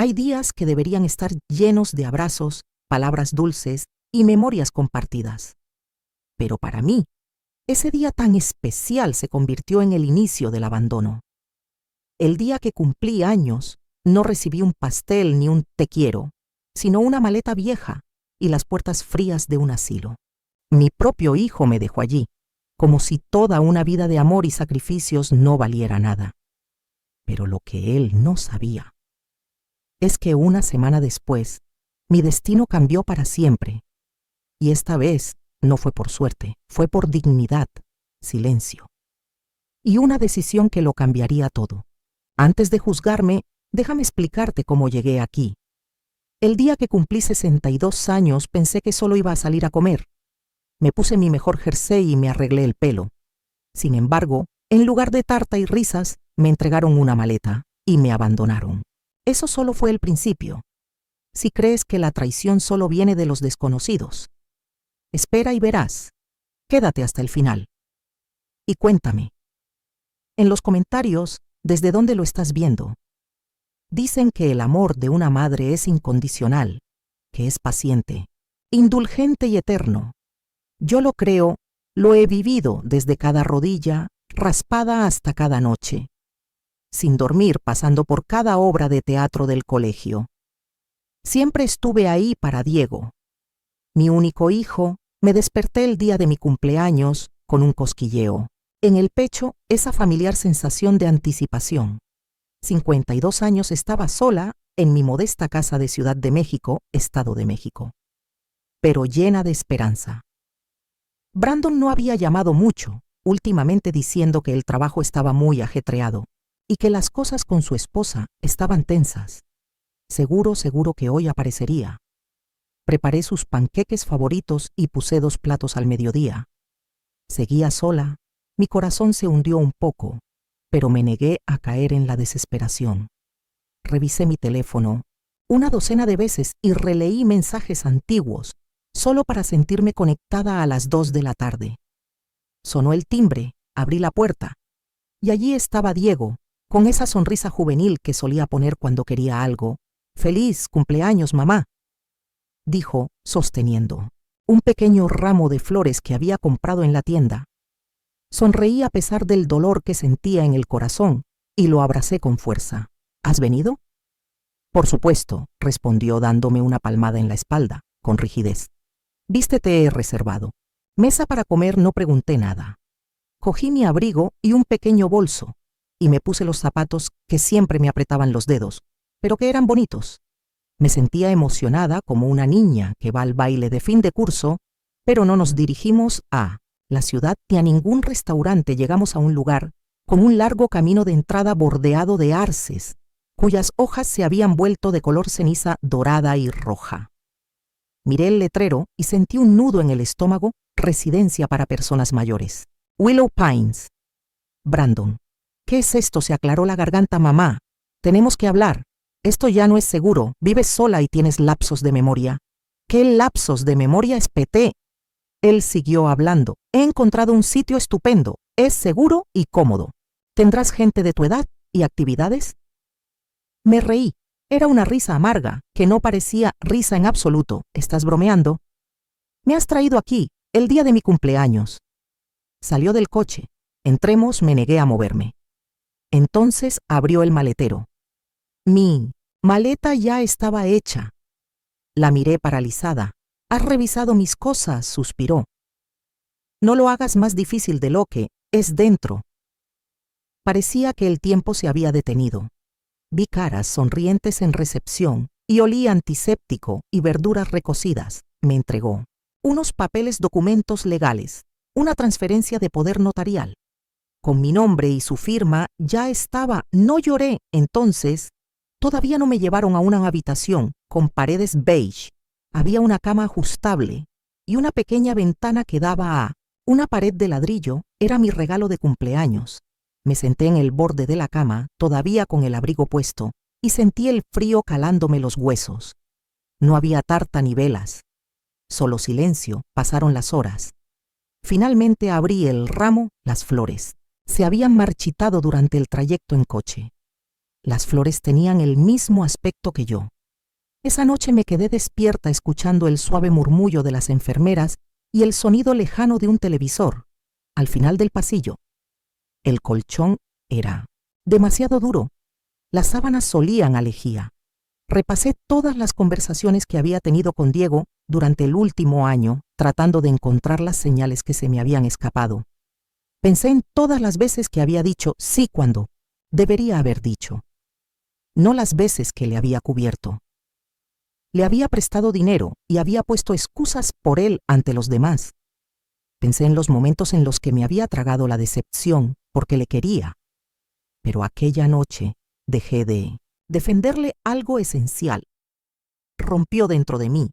Hay días que deberían estar llenos de abrazos, palabras dulces y memorias compartidas. Pero para mí, ese día tan especial se convirtió en el inicio del abandono. El día que cumplí años, no recibí un pastel ni un te quiero, sino una maleta vieja y las puertas frías de un asilo. Mi propio hijo me dejó allí, como si toda una vida de amor y sacrificios no valiera nada. Pero lo que él no sabía es que una semana después, mi destino cambió para siempre. Y esta vez no fue por suerte, fue por dignidad, silencio. Y una decisión que lo cambiaría todo. Antes de juzgarme, déjame explicarte cómo llegué aquí. El día que cumplí 62 años pensé que solo iba a salir a comer. Me puse mi mejor jersey y me arreglé el pelo. Sin embargo, en lugar de tarta y risas, me entregaron una maleta y me abandonaron. Eso solo fue el principio. Si crees que la traición solo viene de los desconocidos, espera y verás. Quédate hasta el final. Y cuéntame. En los comentarios, ¿desde dónde lo estás viendo? Dicen que el amor de una madre es incondicional, que es paciente, indulgente y eterno. Yo lo creo, lo he vivido desde cada rodilla, raspada hasta cada noche, sin dormir pasando por cada obra de teatro del colegio. Siempre estuve ahí para Diego. Mi único hijo, me desperté el día de mi cumpleaños con un cosquilleo. En el pecho, esa familiar sensación de anticipación. 52 años estaba sola en mi modesta casa de Ciudad de México, Estado de México, pero llena de esperanza. Brandon no había llamado mucho, últimamente diciendo que el trabajo estaba muy ajetreado y que las cosas con su esposa estaban tensas. Seguro que hoy aparecería. Preparé sus panqueques favoritos y puse 2 platos al mediodía. Seguía sola, mi corazón se hundió un poco, pero me negué a caer en la desesperación. Revisé mi teléfono una docena de veces y releí mensajes antiguos, solo para sentirme conectada a las 2 de la tarde. Sonó el timbre, abrí la puerta, y allí estaba Diego, con esa sonrisa juvenil que solía poner cuando quería algo. «Feliz cumpleaños, mamá», dijo, sosteniendo un pequeño ramo de flores que había comprado en la tienda. Sonreí a pesar del dolor que sentía en el corazón y lo abracé con fuerza. «¿Has venido?» «Por supuesto», respondió dándome una palmada en la espalda, con rigidez. «Vístete reservado». Mesa para comer no pregunté nada. Cogí mi abrigo y un pequeño bolso, y me puse los zapatos que siempre me apretaban los dedos, pero que eran bonitos. Me sentía emocionada como una niña que va al baile de fin de curso, pero no nos dirigimos a la ciudad ni a ningún restaurante. Llegamos a un lugar con un largo camino de entrada bordeado de arces, cuyas hojas se habían vuelto de color ceniza dorada y roja. Miré el letrero y sentí un nudo en el estómago, residencia para personas mayores. Willow Pines. Brandon. ¿Qué es esto? Se aclaró la garganta. Mamá, tenemos que hablar. Esto ya no es seguro. Vives sola y tienes lapsos de memoria. ¿Qué lapsos de memoria? Espeté. Él siguió hablando. He encontrado un sitio estupendo. Es seguro y cómodo. ¿Tendrás gente de tu edad y actividades? Me reí. Era una risa amarga, que no parecía risa en absoluto. ¿Estás bromeando? Me has traído aquí, el día de mi cumpleaños. Salió del coche. Entremos, me negué a moverme. Entonces abrió el maletero. Mi maleta ya estaba hecha. La miré paralizada. «Has revisado mis cosas», suspiró. «No lo hagas más difícil de lo que es dentro». Parecía que el tiempo se había detenido. Vi caras sonrientes en recepción y olí antiséptico y verduras recocidas. Me entregó unos papeles, documentos legales, una transferencia de poder notarial. Con mi nombre y su firma ya estaba. No lloré entonces. Todavía no me llevaron a una habitación con paredes beige. Había una cama ajustable y una pequeña ventana que daba a una pared de ladrillo. Era mi regalo de cumpleaños. Me senté en el borde de la cama, todavía con el abrigo puesto, y sentí el frío calándome los huesos. No había tarta ni velas. Solo silencio. Pasaron las horas. Finalmente abrí el ramo, las flores. Se habían marchitado durante el trayecto en coche. Las flores tenían el mismo aspecto que yo. Esa noche me quedé despierta escuchando el suave murmullo de las enfermeras y el sonido lejano de un televisor, al final del pasillo. El colchón era demasiado duro. Las sábanas solían a lejía. Repasé todas las conversaciones que había tenido con Diego durante el último año, tratando de encontrar las señales que se me habían escapado. Pensé en todas las veces que había dicho sí cuando debería haber dicho. No las veces que le había cubierto. Le había prestado dinero y había puesto excusas por él ante los demás. Pensé en los momentos en los que me había tragado la decepción porque le quería. Pero aquella noche dejé de defenderle algo esencial. Rompió dentro de mí.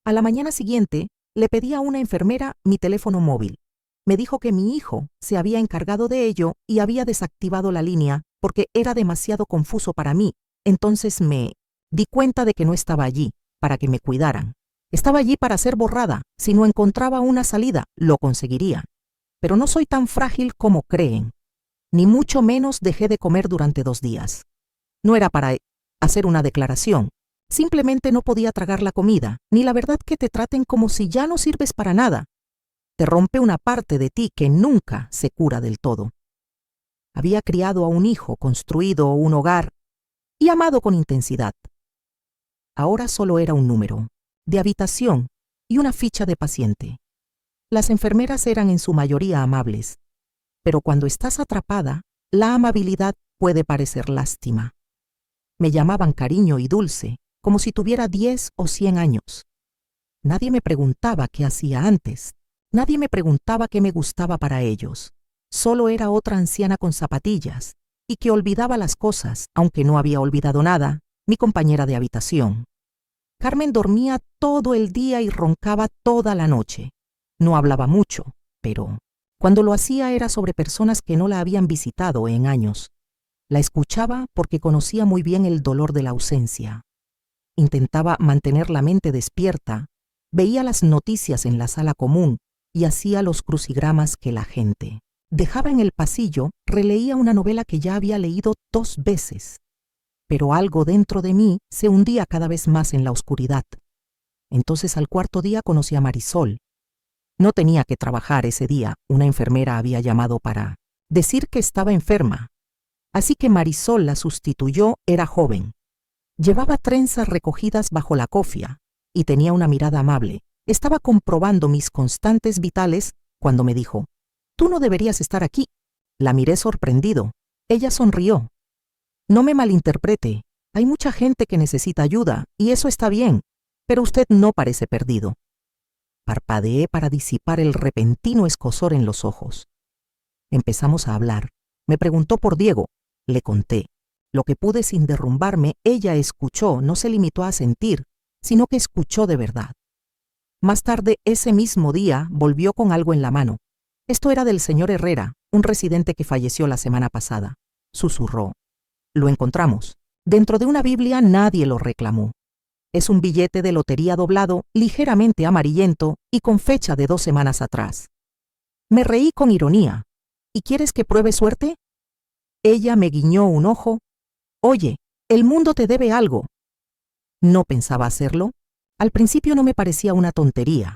A la mañana siguiente le pedí a una enfermera mi teléfono móvil. Me dijo que mi hijo se había encargado de ello y había desactivado la línea porque era demasiado confuso para mí. Entonces me di cuenta de que no estaba allí para que me cuidaran. Estaba allí para ser borrada. Si no encontraba una salida, lo conseguiría. Pero no soy tan frágil como creen. Ni mucho menos dejé de comer durante 2 días. No era para hacer una declaración. Simplemente no podía tragar la comida, ni la verdad que te traten como si ya no sirves para nada. Te rompe una parte de ti que nunca se cura del todo. Había criado a un hijo, construido un hogar y amado con intensidad. Ahora solo era un número, de habitación y una ficha de paciente. Las enfermeras eran en su mayoría amables, pero cuando estás atrapada, la amabilidad puede parecer lástima. Me llamaban cariño y dulce, como si tuviera 10 o 100 años. Nadie me preguntaba qué hacía antes. Nadie me preguntaba qué me gustaba para ellos. Solo era otra anciana con zapatillas y que olvidaba las cosas, aunque no había olvidado nada, mi compañera de habitación. Carmen dormía todo el día y roncaba toda la noche. No hablaba mucho, pero cuando lo hacía era sobre personas que no la habían visitado en años. La escuchaba porque conocía muy bien el dolor de la ausencia. Intentaba mantener la mente despierta, veía las noticias en la sala común y hacía los crucigramas que la gente dejaba en el pasillo. Releía una novela que ya había leído 2 veces. Pero algo dentro de mí se hundía cada vez más en la oscuridad. Entonces al 4.º día conocí a Marisol. No tenía que trabajar ese día. Una enfermera había llamado para decir que estaba enferma. Así que Marisol la sustituyó. Era joven. Llevaba trenzas recogidas bajo la cofia y tenía una mirada amable. Estaba comprobando mis constantes vitales cuando me dijo: «Tú no deberías estar aquí». La miré sorprendido. Ella sonrió. «No me malinterprete. Hay mucha gente que necesita ayuda y eso está bien, pero usted no parece perdido». Parpadeé para disipar el repentino escozor en los ojos. Empezamos a hablar. Me preguntó por Diego. Le conté. Lo que pude sin derrumbarme. Ella escuchó, no se limitó a sentir, sino que escuchó de verdad. Más tarde, ese mismo día, volvió con algo en la mano. Esto era del señor Herrera, un residente que falleció la semana pasada. Susurró. Lo encontramos. Dentro de una Biblia. Nadie lo reclamó. Es un billete de lotería doblado, ligeramente amarillento y con fecha de 2 semanas atrás. Me reí con ironía. ¿Y quieres que pruebe suerte? Ella me guiñó un ojo. Oye, el mundo te debe algo. No pensaba hacerlo. Al principio no me parecía una tontería,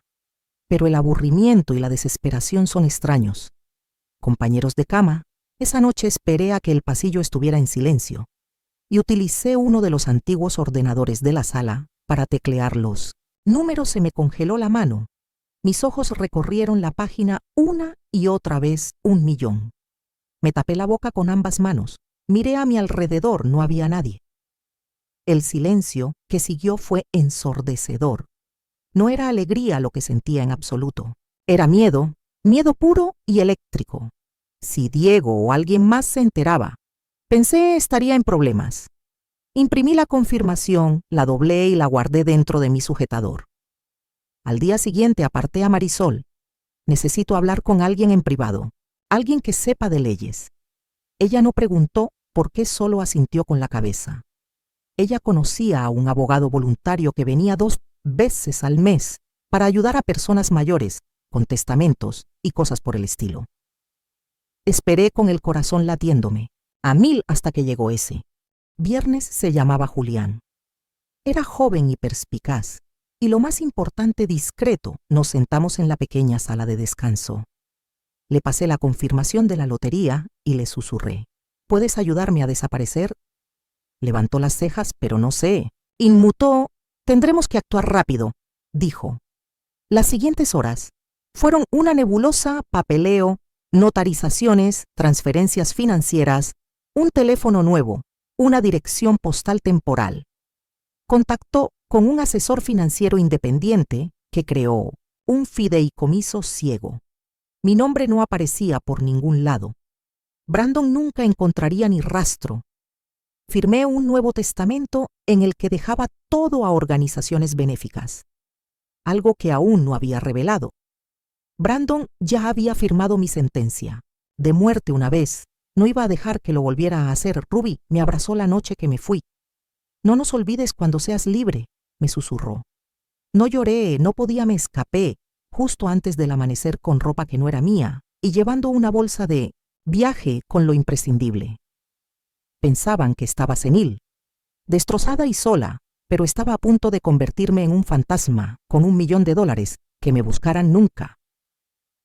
pero el aburrimiento y la desesperación son extraños. Compañeros de cama, esa noche esperé a que el pasillo estuviera en silencio y utilicé uno de los antiguos ordenadores de la sala para teclear los números. Se me congeló la mano. Mis ojos recorrieron la página una y otra vez. 1.000.000. Me tapé la boca con ambas manos. Miré a mi alrededor. No había nadie. El silencio que siguió fue ensordecedor. No era alegría lo que sentía en absoluto. Era miedo, miedo puro y eléctrico. Si Diego o alguien más se enteraba, pensé estaría en problemas. Imprimí la confirmación, la doblé y la guardé dentro de mi sujetador. Al día siguiente aparté a Marisol. Necesito hablar con alguien en privado, alguien que sepa de leyes. Ella no preguntó por qué, solo asintió con la cabeza. Ella conocía a un abogado voluntario que venía 2 veces al mes para ayudar a personas mayores, con testamentos y cosas por el estilo. Esperé con el corazón latiéndome, a 1000 hasta que llegó ese. Viernes se llamaba Julián. Era joven y perspicaz, y lo más importante, discreto. Nos sentamos en la pequeña sala de descanso. Le pasé la confirmación de la lotería y le susurré: ¿puedes ayudarme a desaparecer? Levantó las cejas, pero no sé. Inmutó. Tendremos que actuar rápido, dijo. Las siguientes horas fueron una nebulosa: papeleo, notarizaciones, transferencias financieras, un teléfono nuevo, una dirección postal temporal. Contactó con un asesor financiero independiente que creó un fideicomiso ciego. Mi nombre no aparecía por ningún lado. Brandon nunca encontraría ni rastro. Firmé un nuevo testamento en el que dejaba todo a organizaciones benéficas, algo que aún no había revelado. Brandon ya había firmado mi sentencia de muerte una vez. No iba a dejar que lo volviera a hacer. Ruby me abrazó la noche que me fui. No nos olvides cuando seas libre, me susurró. No lloré, no podía, me escapé, justo antes del amanecer, con ropa que no era mía y llevando una bolsa de viaje con lo imprescindible. Pensaban que estaba senil, destrozada y sola, pero estaba a punto de convertirme en un fantasma con $1 millón que me buscaran nunca.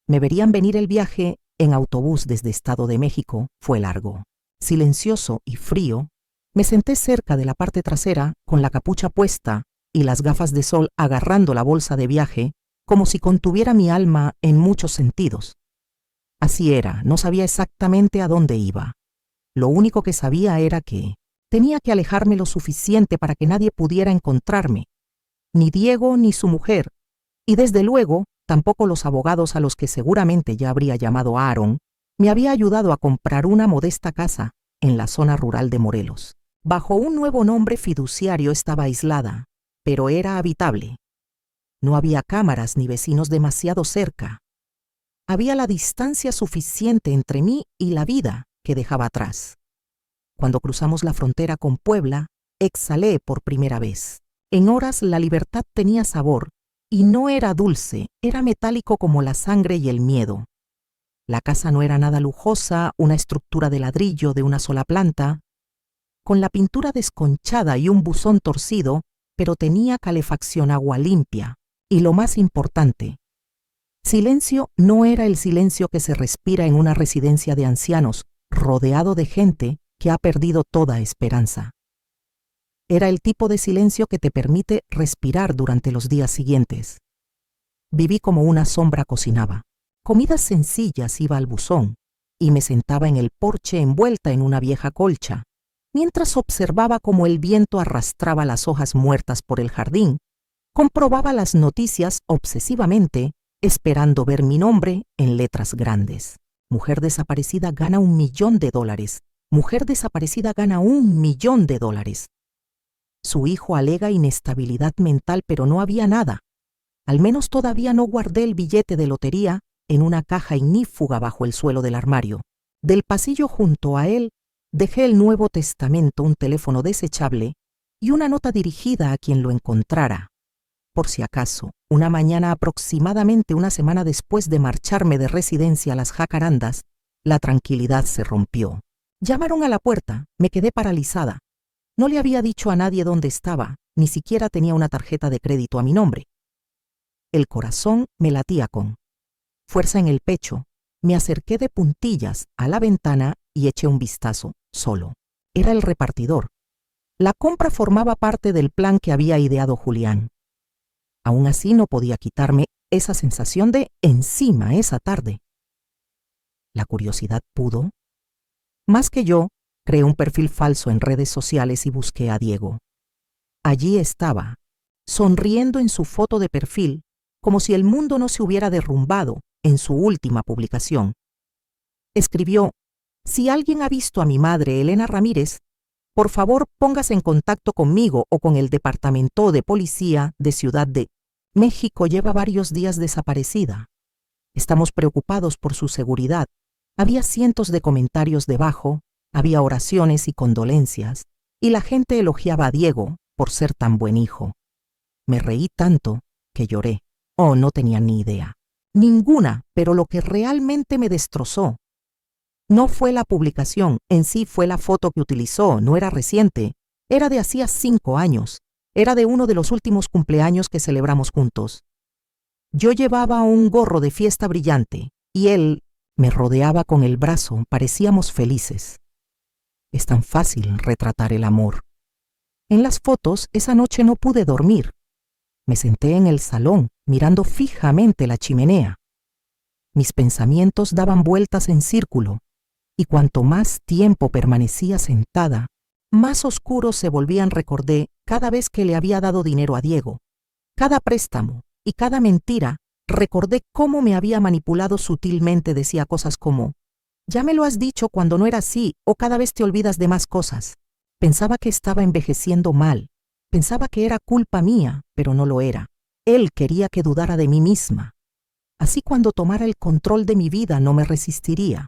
Me verían venir. El viaje en autobús desde Estado de México fue largo, silencioso y frío. Me senté cerca de la parte trasera con la capucha puesta y las gafas de sol, agarrando la bolsa de viaje como si contuviera mi alma en muchos sentidos. Así era, no sabía exactamente a dónde iba. Lo único que sabía era que tenía que alejarme lo suficiente para que nadie pudiera encontrarme, ni Diego ni su mujer, y desde luego tampoco los abogados a los que seguramente ya habría llamado Aaron. Me había ayudado a comprar una modesta casa en la zona rural de Morelos. Bajo un nuevo nombre fiduciario estaba aislada, pero era habitable. No había cámaras ni vecinos demasiado cerca. Había la distancia suficiente entre mí y la vida que dejaba atrás. Cuando cruzamos la frontera con Puebla, exhalé por primera vez. En horas la libertad tenía sabor, y no era dulce, era metálico como la sangre y el miedo. La casa no era nada lujosa, una estructura de ladrillo de una sola planta, con la pintura desconchada y un buzón torcido, pero tenía calefacción, agua limpia, y lo más importante, silencio. No era el silencio que se respira en una residencia de ancianos, rodeado de gente que ha perdido toda esperanza. Era el tipo de silencio que te permite respirar durante los días siguientes. Viví como una sombra. Cocinaba comidas sencillas, iba al buzón y me sentaba en el porche envuelta en una vieja colcha, mientras observaba cómo el viento arrastraba las hojas muertas por el jardín. Comprobaba las noticias obsesivamente, esperando ver mi nombre en letras grandes. Mujer desaparecida gana $1 millón. Mujer desaparecida gana $1 millón. Su hijo alega inestabilidad mental, pero no había nada. Al menos todavía no guardé el billete de lotería en una caja ignífuga bajo el suelo del armario. Del pasillo junto a él dejé el Nuevo Testamento, un teléfono desechable y una nota dirigida a quien lo encontrara. Por si acaso, una mañana, aproximadamente una semana después de marcharme de residencia a las Jacarandas, la tranquilidad se rompió. Llamaron a la puerta, me quedé paralizada. No le había dicho a nadie dónde estaba, ni siquiera tenía una tarjeta de crédito a mi nombre. El corazón me latía con fuerza en el pecho. Me acerqué de puntillas a la ventana y eché un vistazo, solo. Era el repartidor. La compra formaba parte del plan que había ideado Julián. Aún así no podía quitarme esa sensación de encima esa tarde. La curiosidad pudo. Más que yo, creé un perfil falso en redes sociales y busqué a Diego. Allí estaba, sonriendo en su foto de perfil, como si el mundo no se hubiera derrumbado en su última publicación. Escribió: si alguien ha visto a mi madre, Elena Ramírez, por favor póngase en contacto conmigo o con el Departamento de Policía de Ciudad de México. Lleva varios días desaparecida. Estamos preocupados por su seguridad. Había cientos de comentarios debajo, había oraciones y condolencias, y la gente elogiaba a Diego por ser tan buen hijo. Me reí tanto que lloré. Oh, no tenía ni idea. Ninguna, pero lo que realmente me destrozó. No fue la publicación, en sí fue la foto que utilizó, no era reciente, era de hacía 5 años, era de uno de los últimos cumpleaños que celebramos juntos. Yo llevaba un gorro de fiesta brillante y él me rodeaba con el brazo, parecíamos felices. Es tan fácil retratar el amor. En las fotos esa noche no pude dormir. Me senté en el salón, mirando fijamente la chimenea. Mis pensamientos daban vueltas en círculo, y cuanto más tiempo permanecía sentada, más oscuros se volvían. Recordé cada vez que le había dado dinero a Diego, cada préstamo y cada mentira. Recordé cómo me había manipulado sutilmente. Decía cosas como, ya me lo has dicho cuando no era así, o cada vez te olvidas de más cosas. Pensaba que estaba envejeciendo mal. Pensaba que era culpa mía, pero no lo era. Él quería que dudara de mí misma. Así cuando tomara el control de mi vida no me resistiría.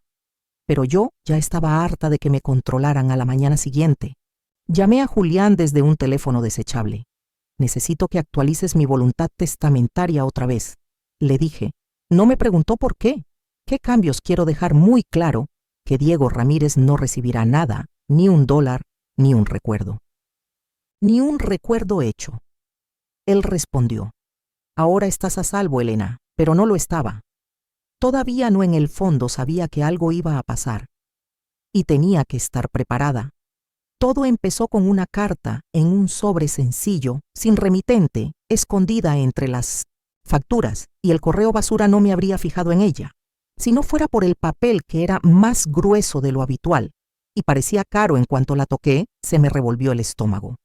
Pero yo ya estaba harta de que me controlaran. A la mañana siguiente, llamé a Julián desde un teléfono desechable. Necesito que actualices mi voluntad testamentaria otra vez, le dije. No me preguntó por qué. ¿Qué cambios? Quiero dejar muy claro que Diego Ramírez no recibirá nada, ni $1, ni un recuerdo. Ni un recuerdo hecho. Él respondió, ahora estás a salvo, Elena, pero no lo estaba. Todavía no. En el fondo sabía que algo iba a pasar. Y tenía que estar preparada. Todo empezó con una carta en un sobre sencillo, sin remitente, escondida entre las facturas, y el correo basura. No me habría fijado en ella, si no fuera por el papel, que era más grueso de lo habitual, y parecía caro. En cuanto la toqué, se me revolvió el estómago.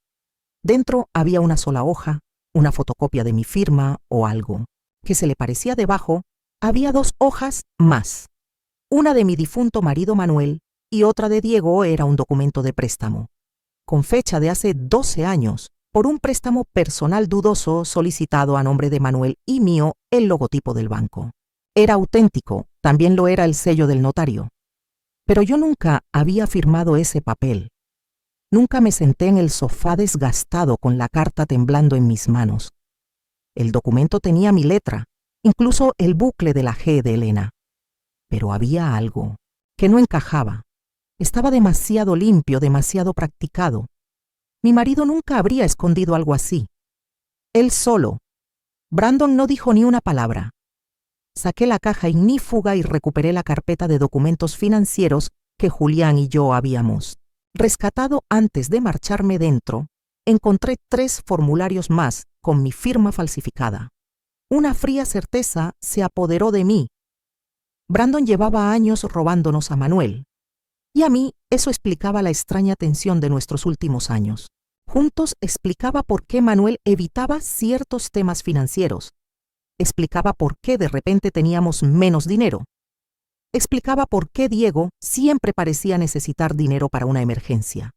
Dentro había una sola hoja, una fotocopia de mi firma o algo que se le parecía. Debajo había 2 hojas más, una de mi difunto marido Manuel y otra de Diego. Era un documento de préstamo, con fecha de hace 12 años, por un préstamo personal dudoso solicitado a nombre de Manuel y mío. El logotipo del banco era auténtico, también lo era el sello del notario. Pero yo nunca había firmado ese papel. Nunca me senté en el sofá desgastado con la carta temblando en mis manos. El documento tenía mi letra, incluso el bucle de la G de Elena. Pero había algo que no encajaba. Estaba demasiado limpio, demasiado practicado. Mi marido nunca habría escondido algo así. Él solo. Brandon no dijo ni una palabra. Saqué la caja ignífuga y recuperé la carpeta de documentos financieros que Julián y yo habíamos rescatado. Antes de marcharme, dentro encontré 3 formularios más con mi firma falsificada. Una fría certeza se apoderó de mí. Brandon llevaba años robándonos a Manuel, y a mí eso explicaba la extraña tensión de nuestros últimos años. Juntos explicaba por qué Manuel evitaba ciertos temas financieros. Explicaba por qué de repente teníamos menos dinero. Explicaba por qué Diego siempre parecía necesitar dinero para una emergencia.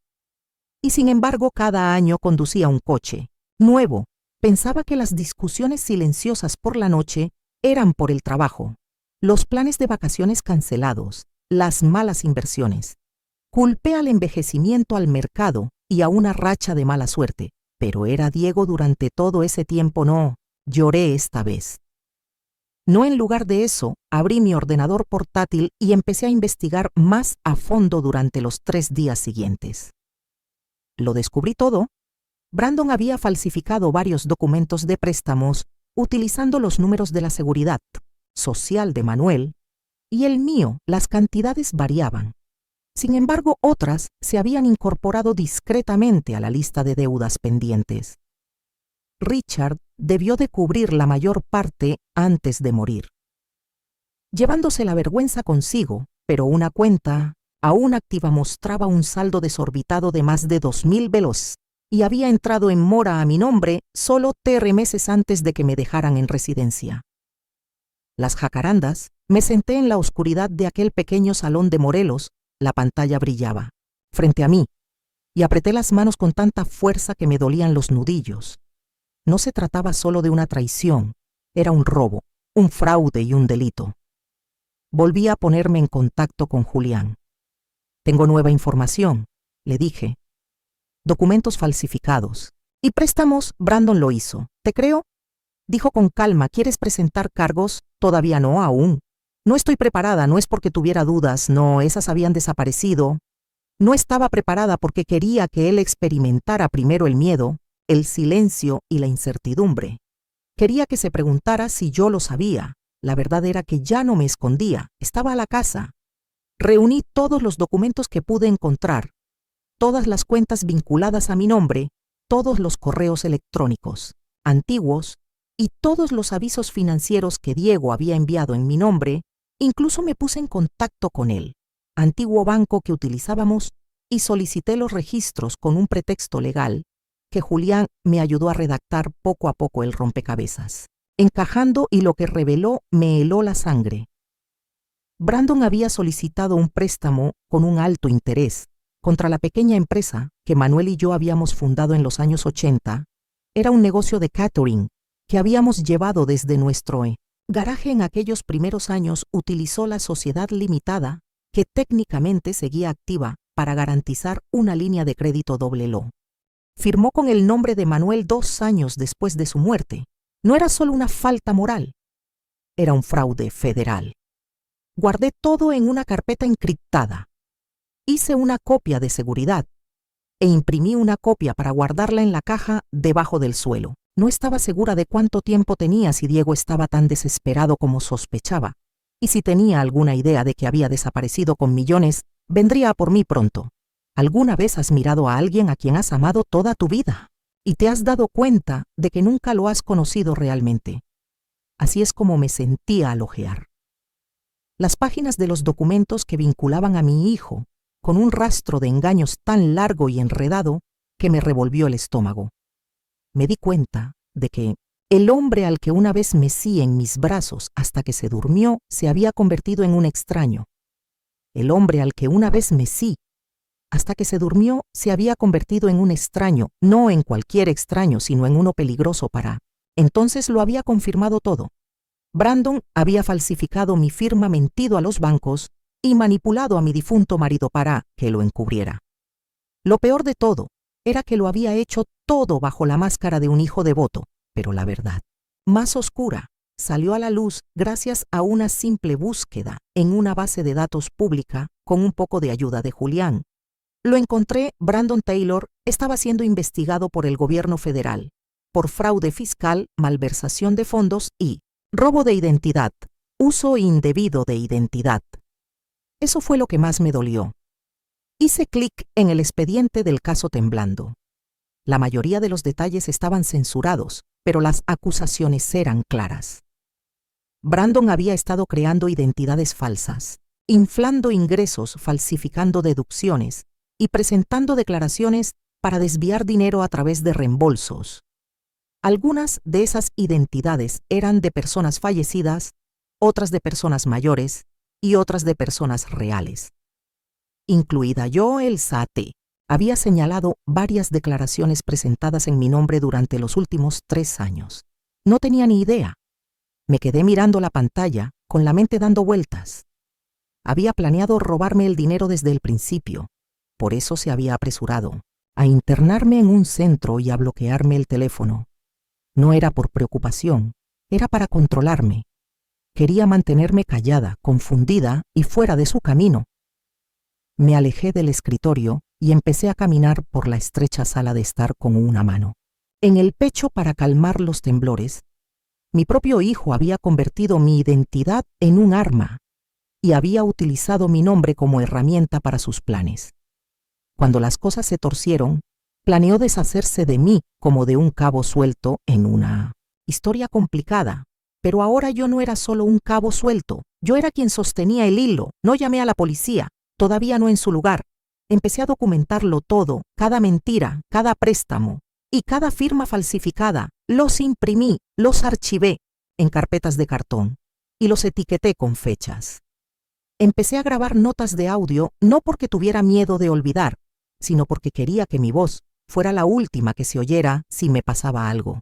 Y sin embargo, cada año conducía un coche nuevo. Pensaba que las discusiones silenciosas por la noche eran por el trabajo, los planes de vacaciones cancelados, las malas inversiones. Culpé al envejecimiento, al mercado y a una racha de mala suerte. Pero era Diego durante todo ese tiempo. No, lloré esta vez. No, en lugar de eso, abrí mi ordenador portátil y empecé a investigar más a fondo durante los 3 días siguientes. Lo descubrí todo. Brandon había falsificado varios documentos de préstamos utilizando los números de la seguridad social de Manuel y el mío. Las cantidades variaban. Sin embargo, otras se habían incorporado discretamente a la lista de deudas pendientes. Richard debió de cubrir la mayor parte antes de morir, llevándose la vergüenza consigo, pero una cuenta aún activa mostraba un saldo desorbitado de más de 2,000 velos y había entrado en mora a mi nombre solo 3 meses antes de que me dejaran en residencia. Las jacarandas. Me senté en la oscuridad de aquel pequeño salón de Morelos. La pantalla brillaba frente a mí y apreté las manos con tanta fuerza que me dolían los nudillos. No se trataba solo de una traición, era un robo, un fraude y un delito. Volví a ponerme en contacto con Julián. Tengo nueva información, le dije. Documentos falsificados. Y préstamos. Brandon lo hizo. ¿Te creo? Dijo con calma. ¿Quieres presentar cargos? Todavía no, aún. No estoy preparada, no es porque tuviera dudas, no, esas habían desaparecido. No estaba preparada porque quería que él experimentara primero el miedo, el silencio y la incertidumbre. Quería que se preguntara si yo lo sabía. La verdad era que ya no me escondía, estaba a la casa. Reuní todos los documentos que pude encontrar, todas las cuentas vinculadas a mi nombre, todos los correos electrónicos, antiguos, y todos los avisos financieros que Diego había enviado en mi nombre. Incluso me puse en contacto con él, antiguo banco que utilizábamos, y solicité los registros con un pretexto legal que Julián me ayudó a redactar poco a poco el rompecabezas, encajando, y lo que reveló me heló la sangre. Brandon había solicitado un préstamo con un alto interés contra la pequeña empresa que Manuel y yo habíamos fundado en los años 80. Era un negocio de catering que habíamos llevado desde nuestro garaje. En aquellos primeros años utilizó la sociedad limitada, que técnicamente seguía activa, para garantizar una línea de crédito doble lo. Firmó con el nombre de Manuel 2 años después de su muerte. No era solo una falta moral, era un fraude federal. Guardé todo en una carpeta encriptada. Hice una copia de seguridad e imprimí una copia para guardarla en la caja debajo del suelo. No estaba segura de cuánto tiempo tenía, si Diego estaba tan desesperado como sospechaba, y si tenía alguna idea de que había desaparecido con millones, vendría a por mí pronto. ¿Alguna vez has mirado a alguien a quien has amado toda tu vida y te has dado cuenta de que nunca lo has conocido realmente? Así es como me sentía al hojear las páginas de los documentos que vinculaban a mi hijo, con un rastro de engaños tan largo y enredado que me revolvió el estómago. Me di cuenta de que el hombre al que una vez mecí en mis brazos hasta que se durmió se había convertido en un extraño. El hombre al que una vez mecí hasta que se durmió se había convertido en un extraño, no en cualquier extraño, sino en uno peligroso para. Entonces lo había confirmado todo. Brandon había falsificado mi firma, mentido a los bancos y manipulado a mi difunto marido para que lo encubriera. Lo peor de todo era que lo había hecho todo bajo la máscara de un hijo devoto, pero la verdad, más oscura, salió a la luz gracias a una simple búsqueda en una base de datos pública con un poco de ayuda de Julián. Lo encontré. Brandon Taylor estaba siendo investigado por el gobierno federal por fraude fiscal, malversación de fondos y robo de identidad, uso indebido de identidad. Eso fue lo que más me dolió. Hice clic en el expediente del caso temblando. La mayoría de los detalles estaban censurados, pero las acusaciones eran claras. Brandon había estado creando identidades falsas, inflando ingresos, falsificando deducciones y presentando declaraciones para desviar dinero a través de reembolsos. Algunas de esas identidades eran de personas fallecidas, otras de personas mayores y otras de personas reales. Incluida yo, Elsa T. Había señalado varias declaraciones presentadas en mi nombre durante los últimos 3 años. No tenía ni idea. Me quedé mirando la pantalla, con la mente dando vueltas. Había planeado robarme el dinero desde el principio. Por eso se había apresurado a internarme en un centro y a bloquearme el teléfono. No era por preocupación, era para controlarme. Quería mantenerme callada, confundida y fuera de su camino. Me alejé del escritorio y empecé a caminar por la estrecha sala de estar con una mano en el pecho para calmar los temblores. Mi propio hijo había convertido mi identidad en un arma y había utilizado mi nombre como herramienta para sus planes. Cuando las cosas se torcieron, planeó deshacerse de mí como de un cabo suelto en una historia complicada. Pero ahora yo no era solo un cabo suelto, yo era quien sostenía el hilo. No llamé a la policía, todavía no en su lugar. Empecé a documentarlo todo, cada mentira, cada préstamo y cada firma falsificada. Los imprimí, los archivé en carpetas de cartón y los etiqueté con fechas. Empecé a grabar notas de audio, no porque tuviera miedo de olvidar, sino porque quería que mi voz fuera la última que se oyera si me pasaba algo.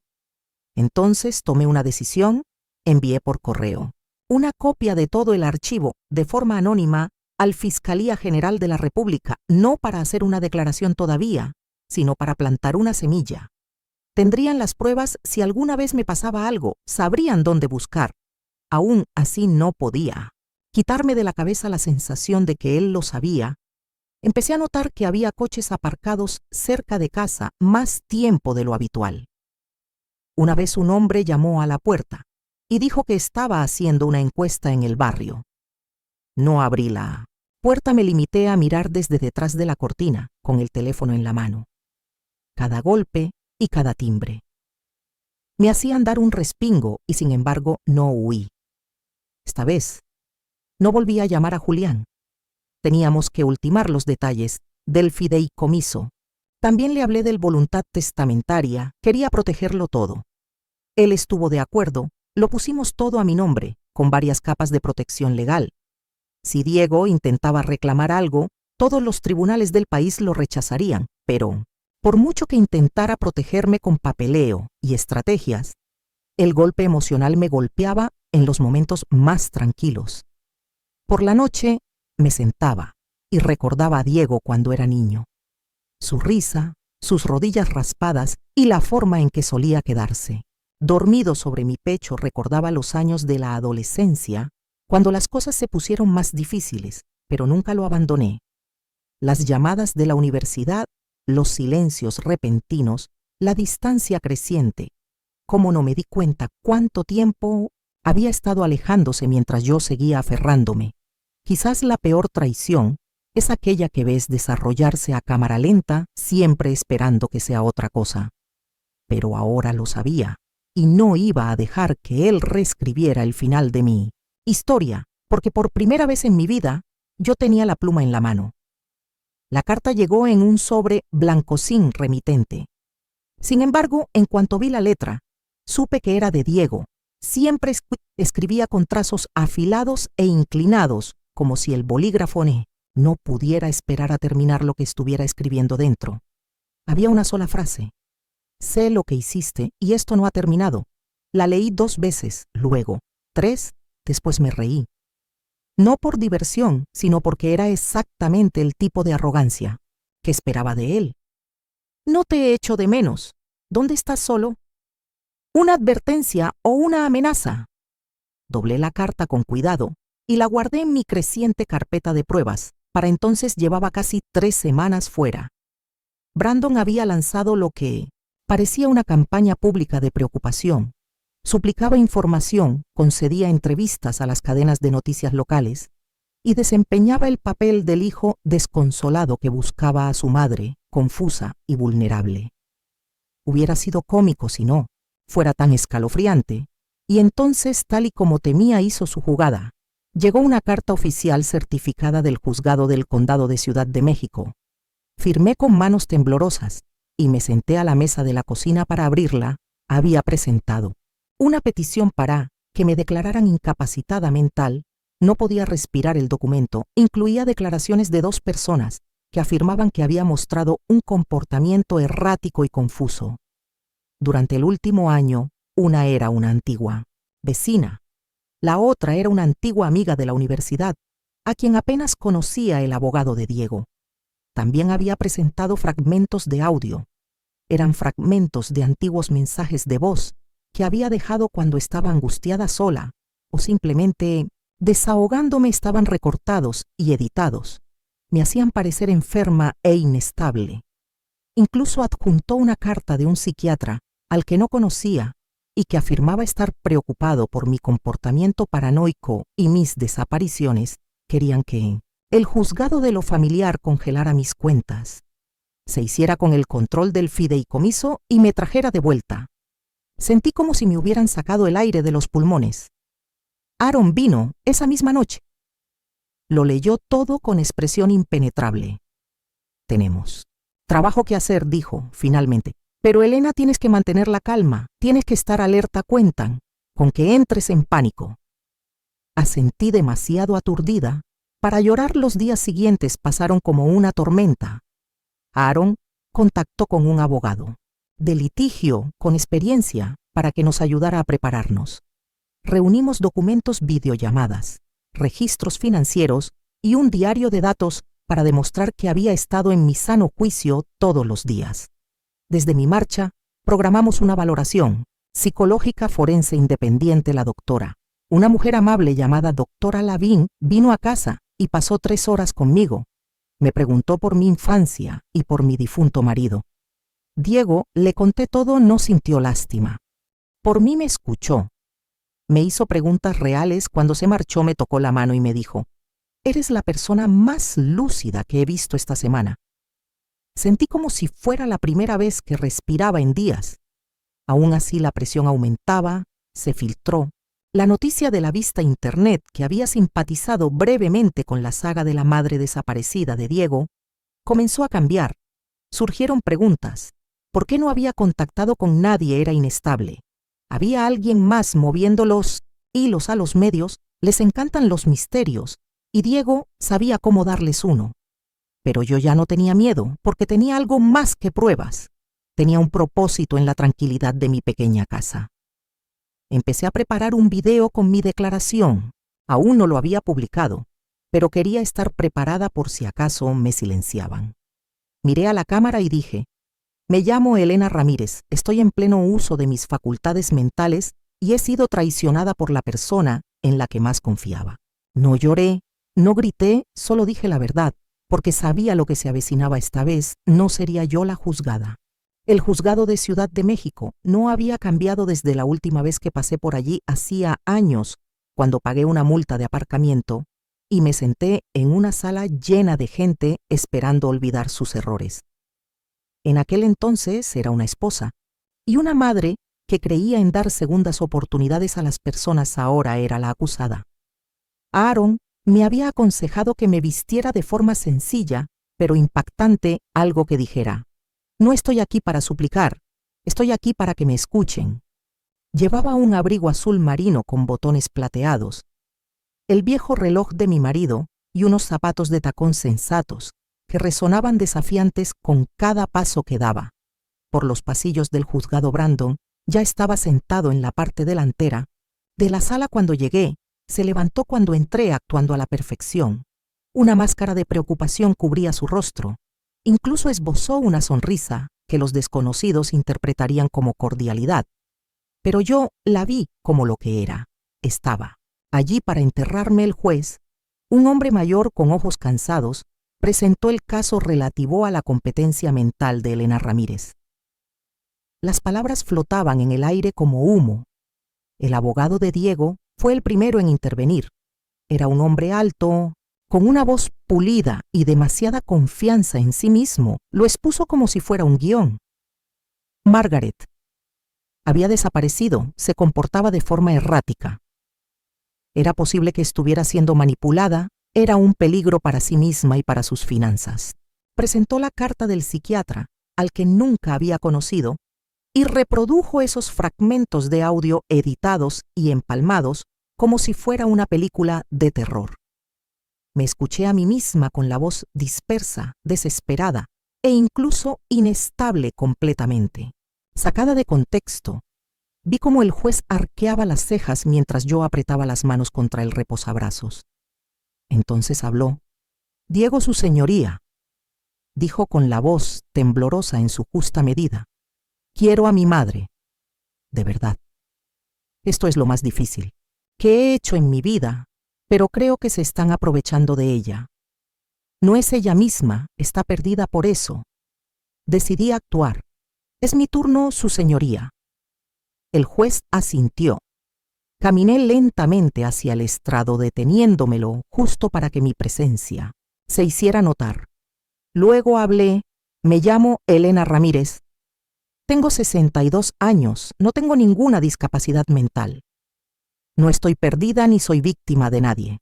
Entonces tomé una decisión. Envié por correo una copia de todo el archivo de forma anónima al Fiscalía General de la República, no para hacer una declaración todavía, sino para plantar una semilla. Tendrían las pruebas si alguna vez me pasaba algo, sabrían dónde buscar. Aún así no podía. quitarme de la cabeza la sensación de que él lo sabía, empecé a notar que había coches aparcados cerca de casa más tiempo de lo habitual. Una vez un hombre llamó a la puerta y dijo que estaba haciendo una encuesta en el barrio. No abrí la puerta, me limité a mirar desde detrás de la cortina, con el teléfono en la mano. Cada golpe y cada timbre me hacían dar un respingo y sin embargo no huí. Esta vez no volví a llamar a Julián. Teníamos que ultimar los detalles del fideicomiso. También le hablé del voluntad testamentaria, quería protegerlo todo. Él estuvo de acuerdo, lo pusimos todo a mi nombre, con varias capas de protección legal. Si Diego intentaba reclamar algo, todos los tribunales del país lo rechazarían, pero por mucho que intentara protegerme con papeleo y estrategias, el golpe emocional me golpeaba en los momentos más tranquilos. Por la noche me sentaba y recordaba a Diego cuando era niño. Su risa, sus rodillas raspadas y la forma en que solía quedarse. Dormido sobre mi pecho recordaba los años de la adolescencia, cuando las cosas se pusieron más difíciles, pero nunca lo abandoné. Las llamadas de la universidad, los silencios repentinos, la distancia creciente. Cómo no me di cuenta cuánto tiempo había estado alejándose mientras yo seguía aferrándome. Quizás la peor traición es aquella que ves desarrollarse a cámara lenta, siempre esperando que sea otra cosa. Pero ahora lo sabía, y no iba a dejar que él reescribiera el final de mi historia, porque por primera vez en mi vida yo tenía la pluma en la mano. La carta llegó en un sobre blancocín remitente. Sin embargo, en cuanto vi la letra, supe que era de Diego. Siempre escribía con trazos afilados e inclinados, como si el bolígrafo no pudiera esperar a terminar lo que estuviera escribiendo dentro. Había una sola frase. Sé lo que hiciste y esto no ha terminado. La leí 2 veces, luego 3, después me reí. No por diversión, sino porque era exactamente el tipo de arrogancia que esperaba de él. No te he hecho de menos. ¿Dónde estás solo? ¿Una advertencia o una amenaza? Doblé la carta con cuidado y la guardé en mi creciente carpeta de pruebas. Para entonces llevaba casi 3 semanas fuera. Brandon había lanzado lo que parecía una campaña pública de preocupación. Suplicaba información, concedía entrevistas a las cadenas de noticias locales y desempeñaba el papel del hijo desconsolado que buscaba a su madre, confusa y vulnerable. Hubiera sido cómico si no fuera tan escalofriante, y entonces, tal y como temía, hizo su jugada. Llegó una carta oficial certificada del juzgado del condado de Ciudad de México. Firmé con manos temblorosas y me senté a la mesa de la cocina para abrirla. Había presentado una petición para que me declararan incapacitada mental. No podía respirar. El documento incluía declaraciones de 2 personas que afirmaban que había mostrado un comportamiento errático y confuso. Durante el último año, una era una antigua vecina. La otra era una antigua amiga de la universidad, a quien apenas conocía el abogado de Diego. También había presentado fragmentos de audio. Eran fragmentos de antiguos mensajes de voz que había dejado cuando estaba angustiada sola, o simplemente desahogándome. Estaban recortados y editados. Me hacían parecer enferma e inestable. Incluso adjuntó una carta de un psiquiatra al que no conocía y que afirmaba estar preocupado por mi comportamiento paranoico y mis desapariciones. Querían que el juzgado de lo familiar congelara mis cuentas, se hiciera con el control del fideicomiso y me trajera de vuelta. Sentí como si me hubieran sacado el aire de los pulmones. Aaron vino esa misma noche. Lo leyó todo con expresión impenetrable. Tenemos trabajo que hacer, dijo finalmente. Pero Elena, tienes que mantener la calma, tienes que estar alerta. Cuentan con que entres en pánico. Asentí demasiado aturdida para llorar. Los días siguientes pasaron como una tormenta. Aaron contactó con un abogado de litigio con experiencia para que nos ayudara a prepararnos. Reunimos documentos, videollamadas, registros financieros y un diario de datos para demostrar que había estado en mi sano juicio todos los días. Desde mi marcha, programamos una valoración psicológica forense independiente. La doctora Una mujer amable llamada doctora Lavín vino a casa y pasó 3 horas conmigo. Me preguntó por mi infancia y por mi difunto marido. Diego, le conté todo, no sintió lástima. Por mí me escuchó. Me hizo preguntas reales. Cuando se marchó me tocó la mano y me dijo: «Eres la persona más lúcida que he visto esta semana». Sentí como si fuera la primera vez que respiraba en días. Aún así la presión aumentaba, se filtró. La noticia de la vista internet, que había simpatizado brevemente con la saga de la madre desaparecida de Diego, comenzó a cambiar. Surgieron preguntas. ¿Por qué no había contactado con nadie? Era inestable. ¿Había alguien más moviendo los hilos a los medios? Les encantan los misterios, y Diego sabía cómo darles uno. Pero yo ya no tenía miedo, porque tenía algo más que pruebas. Tenía un propósito en la tranquilidad de mi pequeña casa. Empecé a preparar un video con mi declaración. Aún no lo había publicado, pero quería estar preparada por si acaso me silenciaban. Miré a la cámara y dije: «Me llamo Elena Ramírez, estoy en pleno uso de mis facultades mentales y he sido traicionada por la persona en la que más confiaba». No lloré, no grité, solo dije la verdad, porque sabía lo que se avecinaba esta vez. No sería yo la juzgada. El juzgado de Ciudad de México no había cambiado desde la última vez que pasé por allí hacía años, cuando pagué una multa de aparcamiento y me senté en una sala llena de gente esperando olvidar sus errores. En aquel entonces era una esposa, y una madre que creía en dar segundas oportunidades a las personas ahora era la acusada. Aaron me había aconsejado que me vistiera de forma sencilla, pero impactante, algo que dijera: «No estoy aquí para suplicar, estoy aquí para que me escuchen». Llevaba un abrigo azul marino con botones plateados, el viejo reloj de mi marido y unos zapatos de tacón sensatos que resonaban desafiantes con cada paso que daba. Por los pasillos del juzgado Brandon ya estaba sentado en la parte delantera de la sala cuando llegué. Se levantó cuando entré actuando a la perfección. Una máscara de preocupación cubría su rostro. Incluso esbozó una sonrisa que los desconocidos interpretarían como cordialidad. Pero yo la vi como lo que era. Estaba allí para enterrarme. El juez, un hombre mayor con ojos cansados, presentó el caso relativo a la competencia mental de Elena Ramírez. Las palabras flotaban en el aire como humo. El abogado de Diego fue el primero en intervenir. Era un hombre alto, con una voz pulida y demasiada confianza en sí mismo. Lo expuso como si fuera un guión. Margaret había desaparecido, se comportaba de forma errática. Era posible que estuviera siendo manipulada, era un peligro para sí misma y para sus finanzas. Presentó la carta del psiquiatra, al que nunca había conocido, y reprodujo esos fragmentos de audio editados y empalmados como si fuera una película de terror. Me escuché a mí misma con la voz dispersa, desesperada e incluso inestable completamente. Sacada de contexto, vi cómo el juez arqueaba las cejas mientras yo apretaba las manos contra el reposabrazos. Entonces habló. «Diego, su señoría», dijo con la voz temblorosa en su justa medida, «quiero a mi madre. De verdad. Esto es lo más difícil que he hecho en mi vida, pero creo que se están aprovechando de ella. No es ella misma, está perdida por eso. Decidí actuar. Es mi turno, su señoría». El juez asintió. Caminé lentamente hacia el estrado, deteniéndomelo justo para que mi presencia se hiciera notar. Luego hablé. «Me llamo Elena Ramírez. Tengo 62 años, no tengo ninguna discapacidad mental. No estoy perdida ni soy víctima de nadie».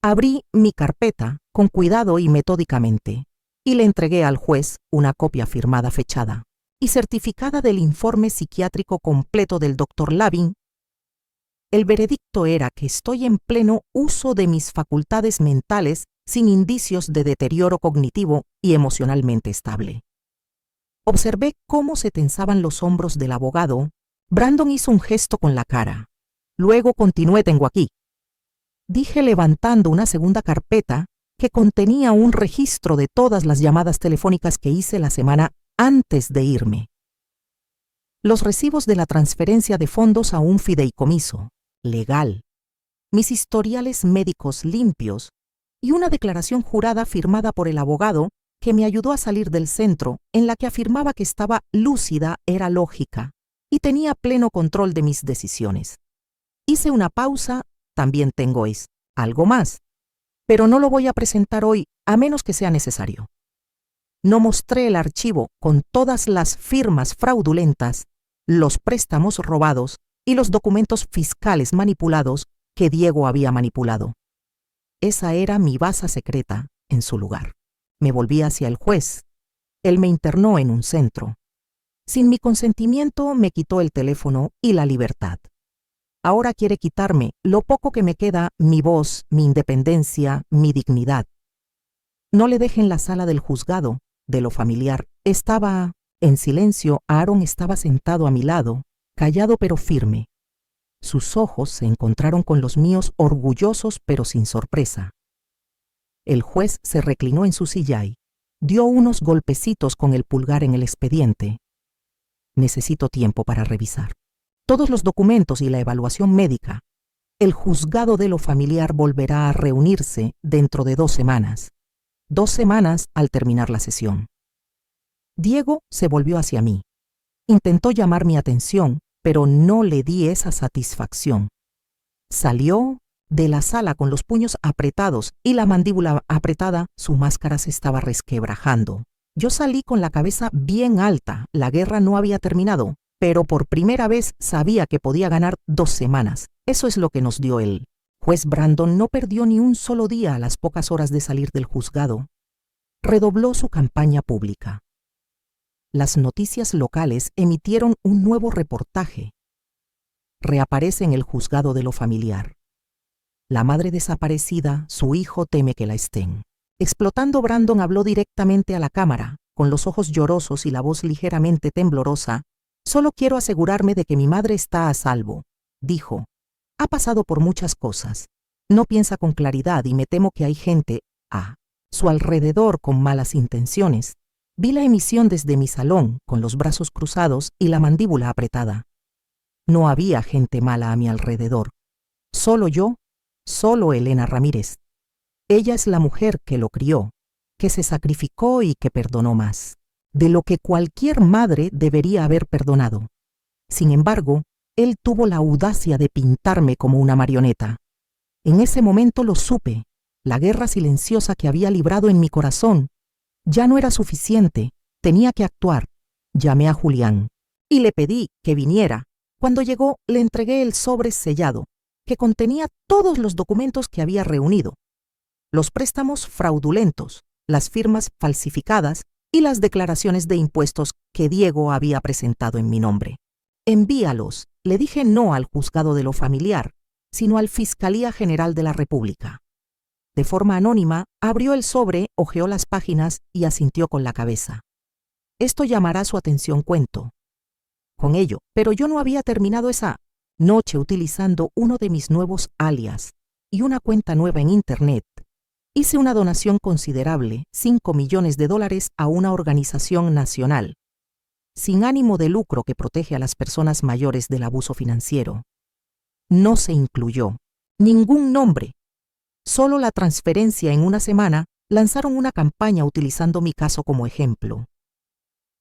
Abrí mi carpeta con cuidado y metódicamente y le entregué al juez una copia firmada, fechada y certificada del informe psiquiátrico completo del Dr. Lavín. El veredicto era que estoy en pleno uso de mis facultades mentales sin indicios de deterioro cognitivo y emocionalmente estable. Observé cómo se tensaban los hombros del abogado. Brandon hizo un gesto con la cara. Luego continué. «Tengo aquí», dije levantando una segunda carpeta que contenía un registro de todas las llamadas telefónicas que hice la semana antes de irme. Los recibos de la transferencia de fondos a un fideicomiso, legal, mis historiales médicos limpios y una declaración jurada firmada por el abogado que me ayudó a salir del centro, en la que afirmaba que estaba lúcida, era lógica y tenía pleno control de mis decisiones. Hice una pausa, también tengo algo más, pero no lo voy a presentar hoy a menos que sea necesario. No mostré el archivo con todas las firmas fraudulentas, los préstamos robados y los documentos fiscales manipulados que Diego había manipulado. Esa era mi baza secreta en su lugar. Me volví hacia el juez. Él me internó en un centro. Sin mi consentimiento me quitó el teléfono y la libertad. Ahora quiere quitarme lo poco que me queda, mi voz, mi independencia, mi dignidad. No le deje en la sala del juzgado, de lo familiar. Estaba en silencio. Aaron estaba sentado a mi lado, callado pero firme. Sus ojos se encontraron con los míos, orgullosos pero sin sorpresa. El juez se reclinó en su silla y dio unos golpecitos con el pulgar en el expediente. Necesito tiempo para revisar todos los documentos y la evaluación médica. El juzgado de lo familiar volverá a reunirse dentro de 2 semanas. 2 semanas al terminar la sesión. Diego se volvió hacia mí. Intentó llamar mi atención, pero no le di esa satisfacción. Salió de la sala con los puños apretados y la mandíbula apretada. Su máscara se estaba resquebrajando. Yo salí con la cabeza bien alta. La guerra no había terminado, pero por primera vez sabía que podía ganar 2 semanas. Eso es lo que nos dio el juez Brandon. No perdió ni un solo día a las pocas horas de salir del juzgado. Redobló su campaña pública. Las noticias locales emitieron un nuevo reportaje. Reaparece en el juzgado de lo familiar. La madre desaparecida, su hijo teme que la estén. Explotando, Brandon habló directamente a la cámara, con los ojos llorosos y la voz ligeramente temblorosa. Solo quiero asegurarme de que mi madre está a salvo, dijo. Ha pasado por muchas cosas. No piensa con claridad y me temo que hay gente a su alrededor con malas intenciones. Vi la emisión desde mi salón, con los brazos cruzados y la mandíbula apretada. No había gente mala a mi alrededor. Solo yo, solo Elena Ramírez. Ella es la mujer que lo crió, que se sacrificó y que perdonó más de lo que cualquier madre debería haber perdonado. Sin embargo, él tuvo la audacia de pintarme como una marioneta. En ese momento lo supe. La guerra silenciosa que había librado en mi corazón ya no era suficiente. Tenía que actuar. Llamé a Julián y le pedí que viniera. Cuando llegó, le entregué el sobre sellado, que contenía todos los documentos que había reunido. Los préstamos fraudulentos, las firmas falsificadas y las declaraciones de impuestos que Diego había presentado en mi nombre. Envíalos. Le dije no al juzgado de lo familiar, sino al Fiscalía General de la República. De forma anónima, abrió el sobre, hojeó las páginas y asintió con la cabeza. Esto llamará su atención, cuento con ello, pero yo no había terminado esa noche utilizando uno de mis nuevos alias y una cuenta nueva en Internet. Hice una donación considerable, $5 millones, a una organización nacional, sin ánimo de lucro que protege a las personas mayores del abuso financiero. No se incluyó ningún nombre. Solo la transferencia. En una semana lanzaron una campaña utilizando mi caso como ejemplo.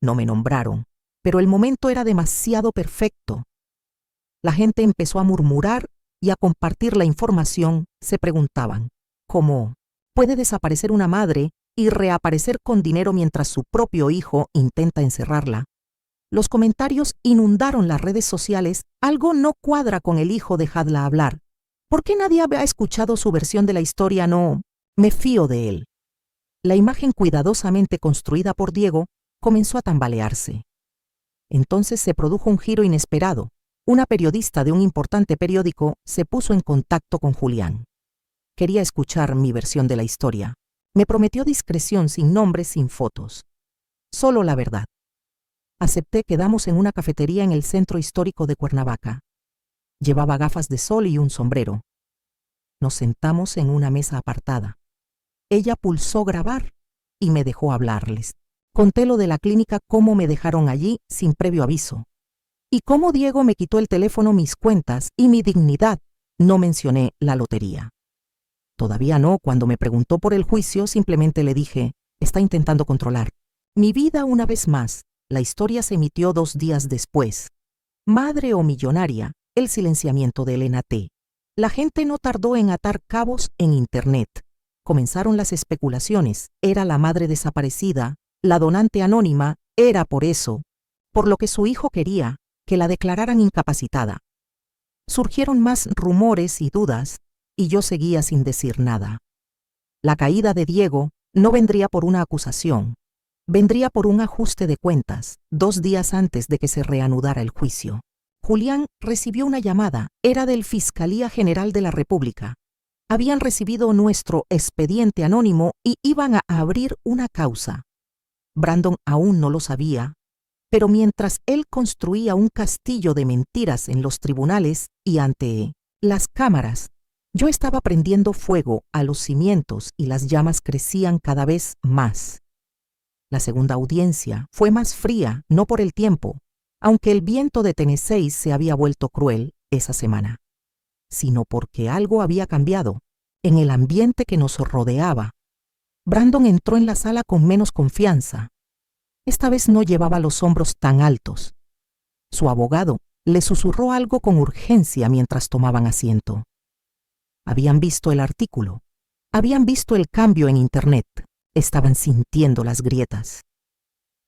No me nombraron, pero el momento era demasiado perfecto. La gente empezó a murmurar y a compartir la información. Se preguntaban, ¿cómo puede desaparecer una madre y reaparecer con dinero mientras su propio hijo intenta encerrarla? Los comentarios inundaron las redes sociales. Algo no cuadra con el hijo, dejadla hablar. ¿Por qué nadie había escuchado su versión de la historia? No me fío de él. La imagen cuidadosamente construida por Diego comenzó a tambalearse. Entonces se produjo un giro inesperado. Una periodista de un importante periódico se puso en contacto con Julián. Quería escuchar mi versión de la historia. Me prometió discreción, sin nombres, sin fotos. Solo la verdad. Acepté. Quedamos en una cafetería en el centro histórico de Cuernavaca. Llevaba gafas de sol y un sombrero. Nos sentamos en una mesa apartada. Ella pulsó grabar y me dejó hablarles. Conté lo de la clínica, cómo me dejaron allí sin previo aviso, y cómo Diego me quitó el teléfono, mis cuentas y mi dignidad No mencioné la lotería. Todavía no. Cuando me preguntó por el juicio, simplemente le dije, está intentando controlar mi vida una vez más. La historia se emitió 2 días después. Madre o millonaria, el silenciamiento de Elena T. La gente no tardó en atar cabos en Internet. Comenzaron las especulaciones. Era la madre desaparecida, la donante anónima, era por eso, por lo que su hijo quería, que la declararan incapacitada. Surgieron más rumores y dudas, y yo seguía sin decir nada. La caída de Diego no vendría por una acusación, vendría por un ajuste de cuentas, 2 días antes de que se reanudara el juicio. Julián recibió una llamada, era del Fiscalía General de la República. Habían recibido nuestro expediente anónimo y iban a abrir una causa. Brandon aún no lo sabía, pero mientras él construía un castillo de mentiras en los tribunales y ante las cámaras, yo estaba prendiendo fuego a los cimientos y las llamas crecían cada vez más. La segunda audiencia fue más fría, no por el tiempo, aunque el viento de Tennessee se había vuelto cruel esa semana, sino porque algo había cambiado en el ambiente que nos rodeaba. Brandon entró en la sala con menos confianza. Esta vez no llevaba los hombros tan altos. Su abogado le susurró algo con urgencia mientras tomaban asiento. Habían visto el artículo, habían visto el cambio en Internet, estaban sintiendo las grietas.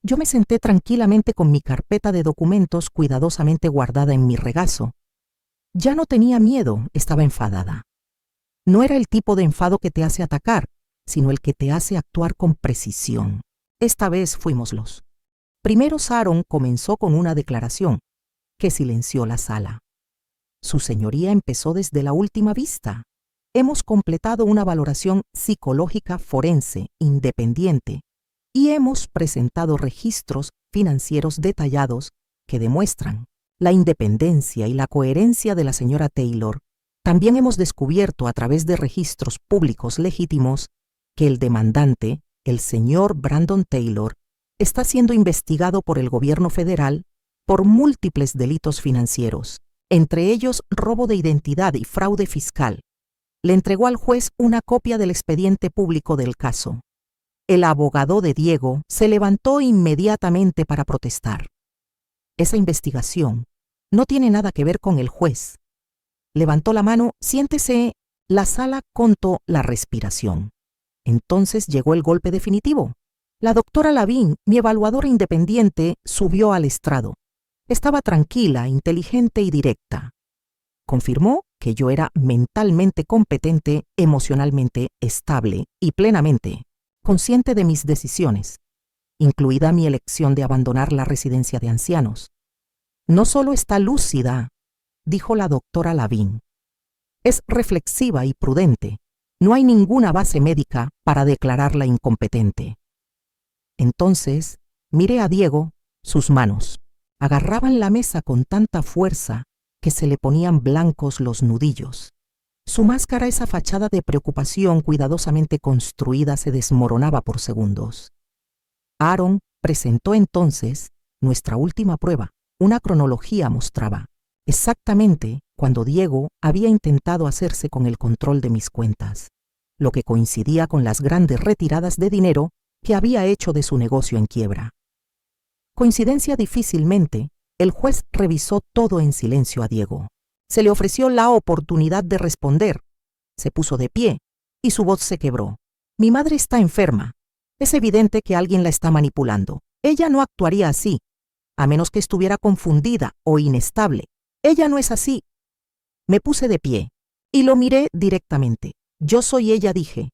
Yo me senté tranquilamente con mi carpeta de documentos cuidadosamente guardada en mi regazo. Ya no tenía miedo, estaba enfadada. No era el tipo de enfado que te hace atacar, sino el que te hace actuar con precisión. Esta vez fuimos los. Primero Sharon comenzó con una declaración que silenció la sala. Su señoría empezó desde la última vista. Hemos completado una valoración psicológica forense independiente y hemos presentado registros financieros detallados que demuestran la independencia y la coherencia de la señora Taylor. También hemos descubierto a través de registros públicos legítimos que el demandante, el señor Brandon Taylor, está siendo investigado por el gobierno federal por múltiples delitos financieros, entre ellos robo de identidad y fraude fiscal. Le entregó al juez una copia del expediente público del caso. El abogado de Diego se levantó inmediatamente para protestar. Esa investigación no tiene nada que ver con el juez. Levantó la mano, siéntese. La sala contó la respiración. Entonces llegó el golpe definitivo. La doctora Lavín, mi evaluadora independiente, subió al estrado. Estaba tranquila, inteligente y directa. Confirmó que yo era mentalmente competente, emocionalmente estable y plenamente consciente de mis decisiones, incluida mi elección de abandonar la residencia de ancianos. No solo está lúcida, dijo la doctora Lavín, es reflexiva y prudente. No hay ninguna base médica para declararla incompetente. Entonces, miré a Diego, sus manos agarraban la mesa con tanta fuerza que se le ponían blancos los nudillos. Su máscara, esa fachada de preocupación cuidadosamente construida, se desmoronaba por segundos. Aaron presentó entonces nuestra última prueba. Una cronología mostraba exactamente cuando Diego había intentado hacerse con el control de mis cuentas, lo que coincidía con las grandes retiradas de dinero que había hecho de su negocio en quiebra. Coincidencia difícilmente, el juez revisó todo en silencio a Diego. Se le ofreció la oportunidad de responder. Se puso de pie y su voz se quebró. Mi madre está enferma. Es evidente que alguien la está manipulando. Ella no actuaría así, a menos que estuviera confundida o inestable. Ella no es así. Me puse de pie y lo miré directamente. Yo soy ella, dije.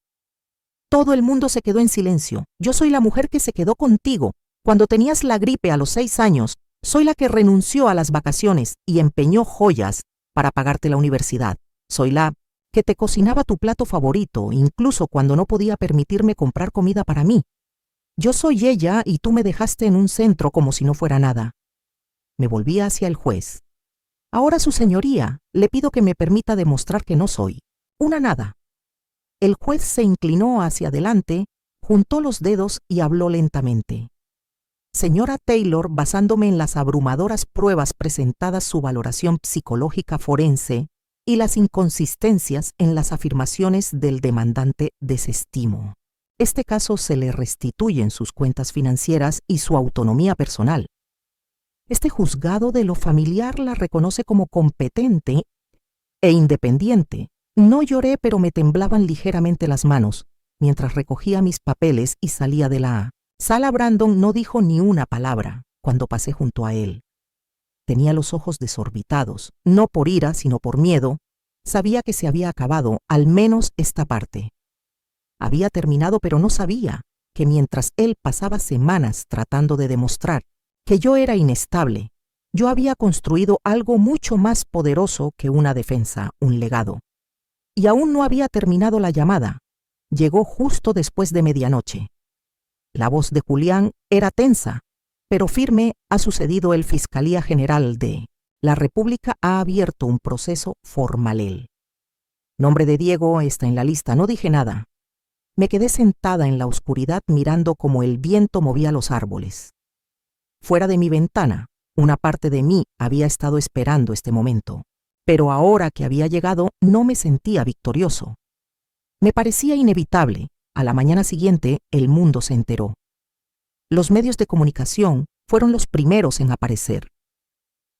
Todo el mundo se quedó en silencio. Yo soy la mujer que se quedó contigo cuando tenías la gripe a los 6 años. Soy la que renunció a las vacaciones y empeñó joyas para pagarte la universidad. Soy la que te cocinaba tu plato favorito, incluso cuando no podía permitirme comprar comida para mí. Yo soy ella y tú me dejaste en un centro como si no fuera nada. Me volví hacia el juez. Ahora, su señoría, le pido que me permita demostrar que no soy una nada. El juez se inclinó hacia adelante, juntó los dedos y habló lentamente. Señora Taylor, basándome en las abrumadoras pruebas presentadas, su valoración psicológica forense y las inconsistencias en las afirmaciones del demandante desestimo. Este caso se le restituyen sus cuentas financieras y su autonomía personal. Este juzgado de lo familiar la reconoce como competente e independiente. No lloré, pero me temblaban ligeramente las manos mientras recogía mis papeles y salía de la sala. Brandon no dijo ni una palabra cuando pasé junto a él. Tenía los ojos desorbitados, no por ira, sino por miedo. Sabía que se había acabado, al menos esta parte. Había terminado, pero no sabía que mientras él pasaba semanas tratando de demostrar que yo era inestable, yo había construido algo mucho más poderoso que una defensa, un legado. Y aún no había terminado la llamada. Llegó justo después de medianoche. La voz de Julián era tensa, pero firme. Ha sucedido. El Fiscalía General de la República ha abierto un proceso formal. Nombre de Diego está en la lista. No dije nada. Me quedé sentada en la oscuridad mirando cómo el viento movía los árboles. Fuera de mi ventana, una parte de mí había estado esperando este momento, pero ahora que había llegado no me sentía victorioso. Me parecía inevitable. A la mañana siguiente, el mundo se enteró. Los medios de comunicación fueron los primeros en aparecer.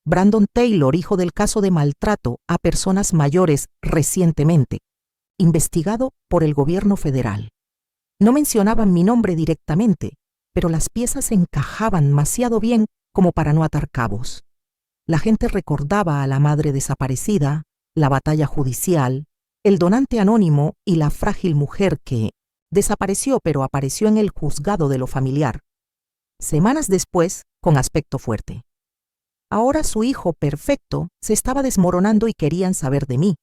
Brandon Taylor, hijo del caso de maltrato a personas mayores recientemente, investigado por el gobierno federal. No mencionaban mi nombre directamente, pero las piezas encajaban demasiado bien como para no atar cabos. La gente recordaba a la madre desaparecida, la batalla judicial, el donante anónimo y la frágil mujer que desapareció pero apareció en el juzgado de lo familiar. Semanas después, con aspecto fuerte. Ahora su hijo perfecto se estaba desmoronando y querían saber de mí.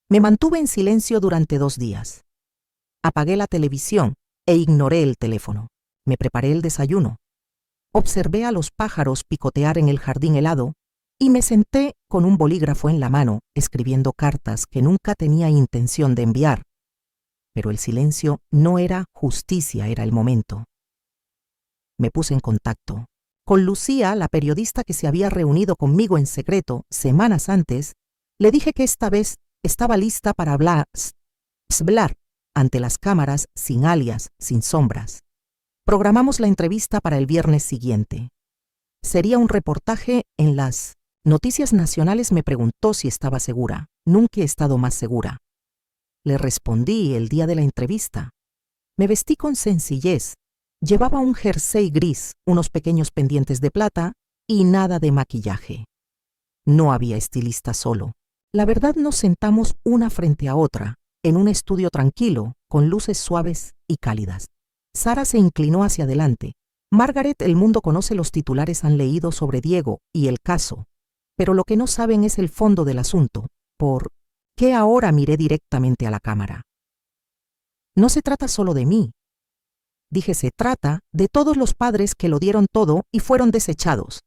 Me mantuve en silencio durante 2 días. Apagué la televisión e ignoré el teléfono. Me preparé el desayuno. Observé a los pájaros picotear en el jardín helado y me senté con un bolígrafo en la mano, escribiendo cartas que nunca tenía intención de enviar. Pero el silencio no era justicia, era el momento. Me puse en contacto. Con Lucía, la periodista que se había reunido conmigo en secreto semanas antes, le dije que esta vez estaba lista para hablar ante las cámaras, sin alias, sin sombras. Programamos la entrevista para el viernes siguiente. Sería un reportaje en las Noticias Nacionales. Me preguntó si estaba segura. Nunca he estado más segura. Le respondí el día de la entrevista. Me vestí con sencillez. Llevaba un jersey gris, unos pequeños pendientes de plata y nada de maquillaje. No había estilista solo. La verdad, nos sentamos una frente a otra, en un estudio tranquilo, con luces suaves y cálidas. Sara se inclinó hacia adelante. Margaret, el mundo conoce los titulares, han leído sobre Diego y el caso, pero lo que no saben es el fondo del asunto. ¿Por qué ahora? Miré directamente a la cámara. No se trata solo de mí. Dije, se trata de todos los padres que lo dieron todo y fueron desechados.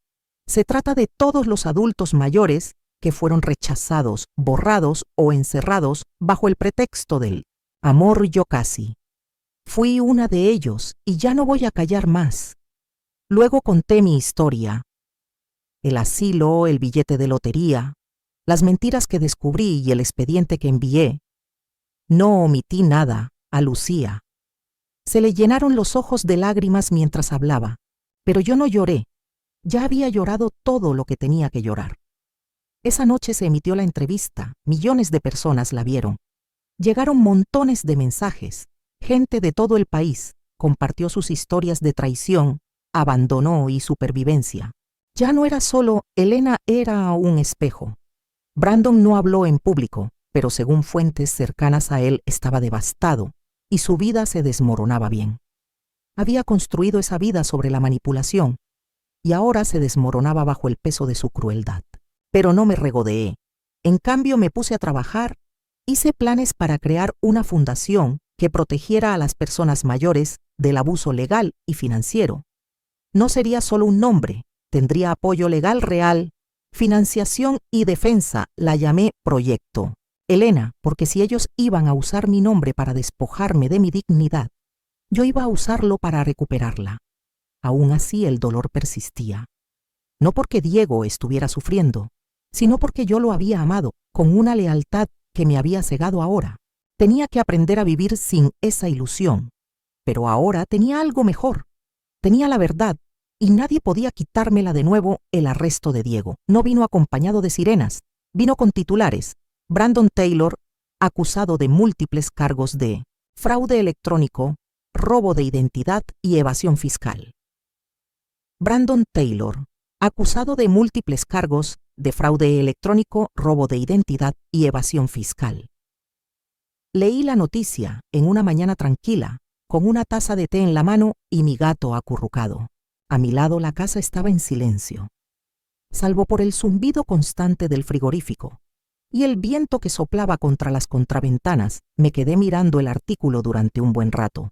Se trata de todos los adultos mayores que fueron rechazados, borrados o encerrados bajo el pretexto del amor. Yo casi fui una de ellos y ya no voy a callar más. Luego conté mi historia. El asilo, el billete de lotería, las mentiras que descubrí y el expediente que envié. No omití nada. A Lucía se le llenaron los ojos de lágrimas mientras hablaba, pero yo no lloré. Ya había llorado todo lo que tenía que llorar. Esa noche se emitió la entrevista. Millones de personas la vieron. Llegaron montones de mensajes. Gente de todo el país compartió sus historias de traición, abandono y supervivencia. Ya no era solo Elena, era un espejo. Brandon no habló en público, pero según fuentes cercanas a él estaba devastado y su vida se desmoronaba bien. Había construido esa vida sobre la manipulación y ahora se desmoronaba bajo el peso de su crueldad. Pero no me regodeé. En cambio, me puse a trabajar. Hice planes para crear una fundación que protegiera a las personas mayores del abuso legal y financiero. No sería solo un nombre, tendría apoyo legal real, financiación y defensa. La llamé Proyecto Elena, porque si ellos iban a usar mi nombre para despojarme de mi dignidad, yo iba a usarlo para recuperarla. Aún así, el dolor persistía. No porque Diego estuviera sufriendo, sino porque yo lo había amado con una lealtad que me había cegado ahora. Tenía que aprender a vivir sin esa ilusión, pero ahora tenía algo mejor. Tenía la verdad, y nadie podía quitármela de nuevo. El arresto de Diego no vino acompañado de sirenas, vino con titulares. Brandon Taylor, acusado de múltiples cargos de fraude electrónico, robo de identidad y evasión fiscal. Brandon Taylor, acusado de múltiples cargos de fraude electrónico, robo de identidad y evasión fiscal. Leí la noticia en una mañana tranquila, con una taza de té en la mano y mi gato acurrucado. A mi lado la casa estaba en silencio, salvo por el zumbido constante del frigorífico y el viento que soplaba contra las contraventanas. Me quedé mirando el artículo durante un buen rato.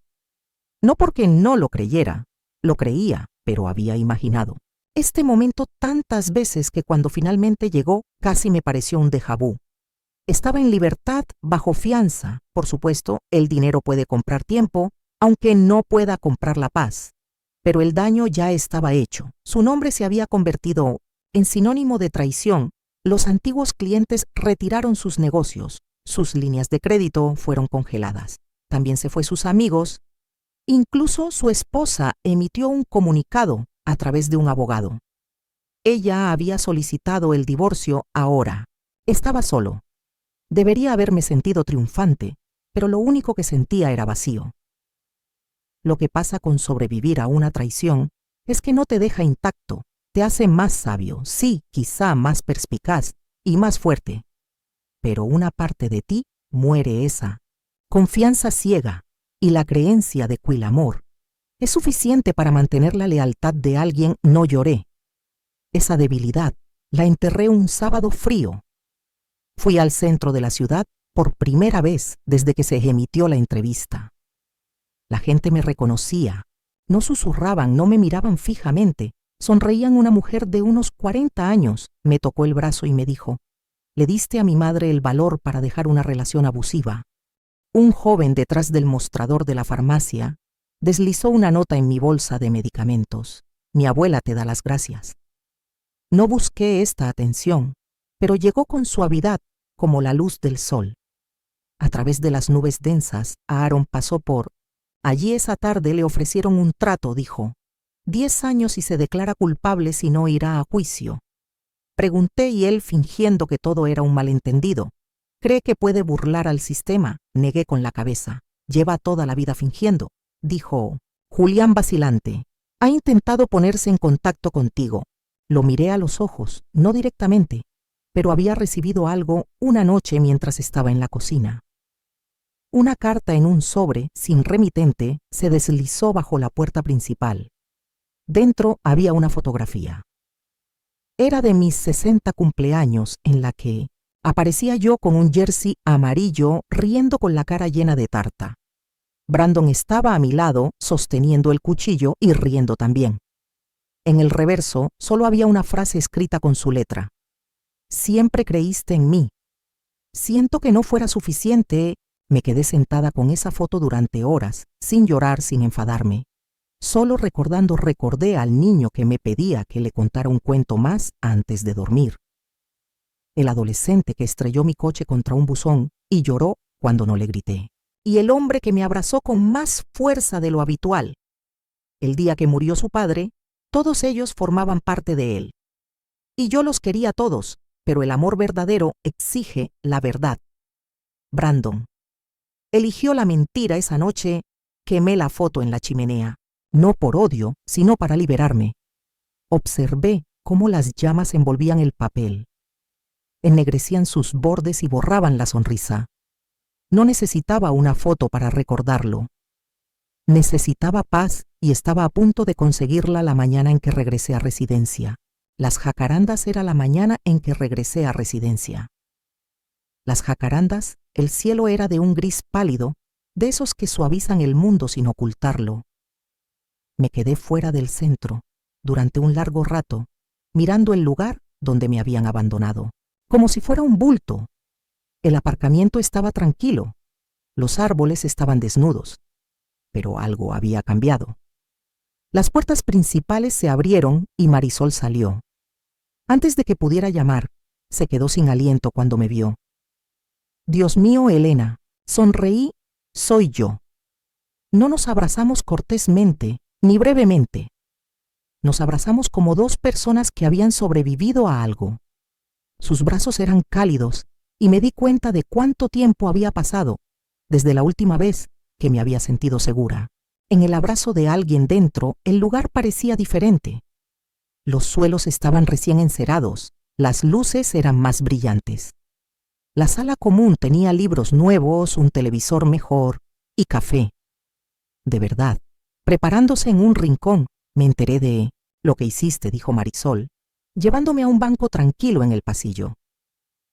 No porque no lo creyera, lo creía, pero había imaginado este momento tantas veces que cuando finalmente llegó casi me pareció un déjà vu. Estaba en libertad bajo fianza. Por supuesto, el dinero puede comprar tiempo, aunque no pueda comprar la paz. Pero el daño ya estaba hecho. Su nombre se había convertido en sinónimo de traición. Los antiguos clientes retiraron sus negocios. Sus líneas de crédito fueron congeladas. También se fue sus amigos. Incluso su esposa emitió un comunicado a través de un abogado. Ella había solicitado el divorcio ahora. Estaba solo. Debería haberme sentido triunfante, pero lo único que sentía era vacío. Lo que pasa con sobrevivir a una traición es que no te deja intacto, te hace más sabio, sí, quizá más perspicaz y más fuerte. Pero una parte de ti muere. Esa confianza ciega y la creencia de que el amor es suficiente para mantener la lealtad de alguien. No lloré. Esa debilidad la enterré un sábado frío. Fui al centro de la ciudad por primera vez desde que se emitió la entrevista. La gente me reconocía. No susurraban, no me miraban fijamente. Sonreían. Una mujer de unos 40 años me tocó el brazo y me dijo: «Le diste a mi madre el valor para dejar una relación abusiva». Un joven detrás del mostrador de la farmacia deslizó una nota en mi bolsa de medicamentos. «Mi abuela te da las gracias». No busqué esta atención, pero llegó con suavidad como la luz del sol. A través de las nubes densas, Aaron pasó por allí. Esa tarde le ofrecieron un trato, dijo. 10 años y se declara culpable si no irá a juicio. Pregunté y él, fingiendo que todo era un malentendido. ¿Cree que puede burlar al sistema? Negué con la cabeza. Lleva toda la vida fingiendo, dijo. Julián, vacilante, ha intentado ponerse en contacto contigo. Lo miré a los ojos, no directamente, pero había recibido algo una noche mientras estaba en la cocina. Una carta en un sobre sin remitente se deslizó bajo la puerta principal. Dentro había una fotografía. Era de mis 60 cumpleaños, en la que aparecía yo con un jersey amarillo, riendo con la cara llena de tarta. Brandon estaba a mi lado, sosteniendo el cuchillo y riendo también. En el reverso solo había una frase escrita con su letra. Siempre creíste en mí. Siento que no fuera suficiente. Me quedé sentada con esa foto durante horas, sin llorar, sin enfadarme. Solo recordé al niño que me pedía que le contara un cuento más antes de dormir. El adolescente que estrelló mi coche contra un buzón y lloró cuando no le grité. Y el hombre que me abrazó con más fuerza de lo habitual. El día que murió su padre, todos ellos formaban parte de él. Y yo los quería a todos, pero el amor verdadero exige la verdad. Brandon eligió la mentira esa noche. Quemé la foto en la chimenea, no por odio, sino para liberarme. Observé cómo las llamas envolvían el papel, ennegrecían sus bordes y borraban la sonrisa. No necesitaba una foto para recordarlo. Necesitaba paz y estaba a punto de conseguirla la mañana en que regresé a residencia. Las jacarandas era la mañana en que regresé a residencia. Las jacarandas, el cielo era de un gris pálido, de esos que suavizan el mundo sin ocultarlo. Me quedé fuera del centro, durante un largo rato, mirando el lugar donde me habían abandonado, como si fuera un bulto. El aparcamiento estaba tranquilo, los árboles estaban desnudos, pero algo había cambiado. Las puertas principales se abrieron y Marisol salió. Antes de que pudiera llamar, Se quedó sin aliento cuando me vio. Dios mío, Elena, sonreí, soy yo. No nos abrazamos cortésmente, ni brevemente. Nos abrazamos como dos personas que habían sobrevivido a algo. Sus brazos eran cálidos y me di cuenta de cuánto tiempo había pasado desde la última vez que me había sentido segura. En el abrazo de alguien dentro, el lugar parecía diferente. Los suelos estaban recién encerados, las luces eran más brillantes. La sala común tenía libros nuevos, un televisor mejor y café. De verdad, preparándose en un rincón, me enteré de lo que hiciste, dijo Marisol, llevándome a un banco tranquilo en el pasillo.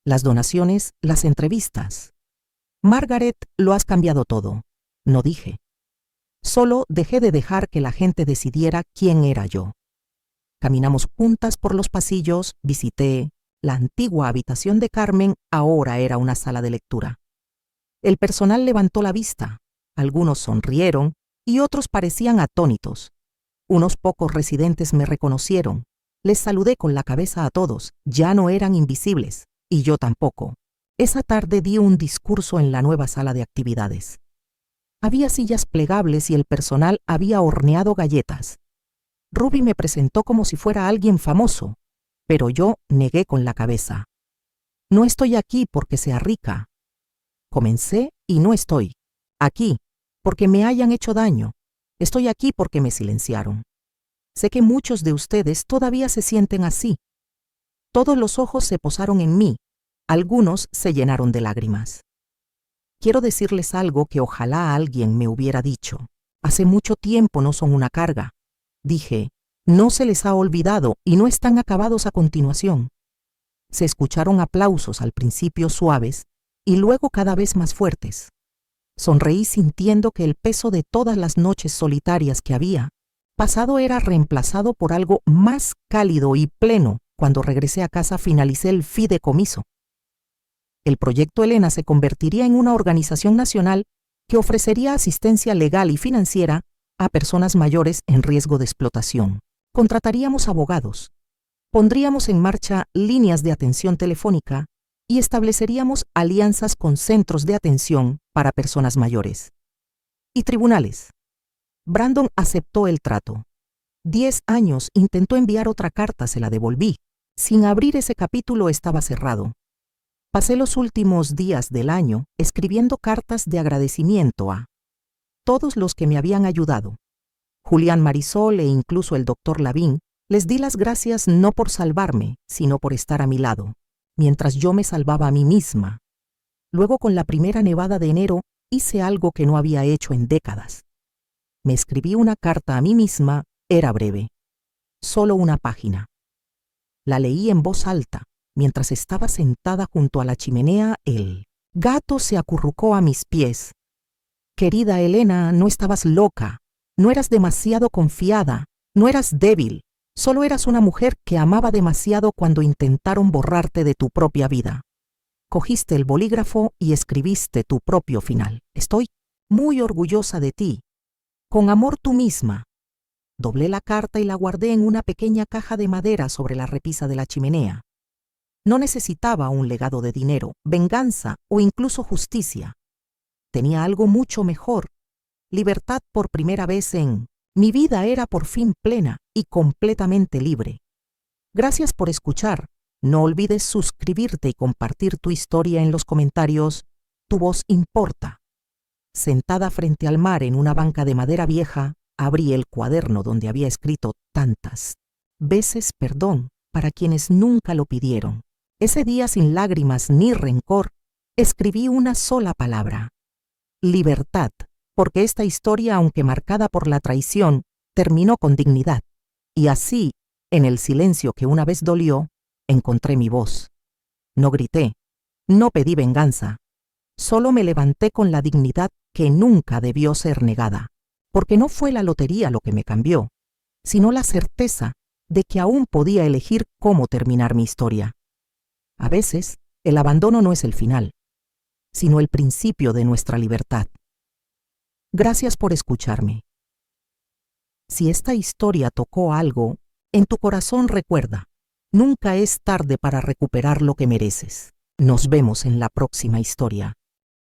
Las donaciones, las entrevistas. Margaret, lo has cambiado todo. No dije. Solo dejé de dejar que la gente decidiera quién era yo. Caminamos juntas por los pasillos, visité la antigua habitación de Carmen, ahora era una sala de lectura. El personal levantó la vista, algunos sonrieron y otros parecían atónitos. Unos pocos residentes me reconocieron. Les saludé con la cabeza a todos, ya no eran invisibles, y yo tampoco. Esa tarde di un discurso en la nueva sala de actividades. Había sillas plegables y el personal había horneado galletas. Ruby me presentó como si fuera alguien famoso, pero yo negué con la cabeza. No estoy aquí porque sea rica. Comencé y no estoy aquí porque me hayan hecho daño. Estoy aquí porque me silenciaron. Sé que muchos de ustedes todavía se sienten así. Todos los ojos se posaron en mí. Algunos se llenaron de lágrimas. Quiero decirles algo que ojalá alguien me hubiera dicho. Hace mucho tiempo no son una carga. Dije, no se les ha olvidado y no están acabados a continuación. Se escucharon aplausos al principio suaves y luego cada vez más fuertes. Sonreí sintiendo que el peso de todas las noches solitarias que había pasado era reemplazado por algo más cálido y pleno. Cuando regresé a casa finalicé el fideicomiso. El proyecto Elena se convertiría en una organización nacional que ofrecería asistencia legal y financiera a personas mayores en riesgo de explotación. Contrataríamos abogados, pondríamos en marcha líneas de atención telefónica y estableceríamos alianzas con centros de atención para personas mayores. Y tribunales. Brandon aceptó el trato. 10 años intentó enviar otra carta, se la devolví. Sin abrir ese capítulo estaba cerrado. Pasé los últimos días del año escribiendo cartas de agradecimiento a todos los que me habían ayudado. Julián, Marisol e incluso el doctor Lavín, les di las gracias no por salvarme, sino por estar a mi lado, mientras yo me salvaba a mí misma. Luego, con la primera nevada de enero, hice algo que no había hecho en décadas. Me escribí una carta a mí misma, era breve, solo una página. La leí en voz alta, mientras estaba sentada junto a la chimenea. El gato se acurrucó a mis pies. Querida Elena, no estabas loca. No eras demasiado confiada, no eras débil, solo eras una mujer que amaba demasiado cuando intentaron borrarte de tu propia vida. Cogiste el bolígrafo y escribiste tu propio final. Estoy muy orgullosa de ti. Con amor, tú misma. Doblé la carta y la guardé en una pequeña caja de madera sobre la repisa de la chimenea. No necesitaba un legado de dinero, venganza o incluso justicia. Tenía algo mucho mejor. Libertad por primera vez en mi vida era por fin plena y completamente libre. Gracias por escuchar. No olvides suscribirte y compartir tu historia en los comentarios. Tu voz importa. Sentada frente al mar en una banca de madera vieja, abrí el cuaderno donde había escrito tantas veces perdón para quienes nunca lo pidieron. Ese día, sin lágrimas ni rencor, escribí una sola palabra: libertad. Porque esta historia, aunque marcada por la traición, terminó con dignidad. Y así, en el silencio que una vez dolió, encontré mi voz. No grité, no pedí venganza, solo me levanté con la dignidad que nunca debió ser negada, porque no fue la lotería lo que me cambió, sino la certeza de que aún podía elegir cómo terminar mi historia. A veces, el abandono no es el final, sino el principio de nuestra libertad. Gracias por escucharme. Si esta historia tocó algo, en tu corazón recuerda, Nunca es tarde para recuperar lo que mereces. Nos vemos en la próxima historia.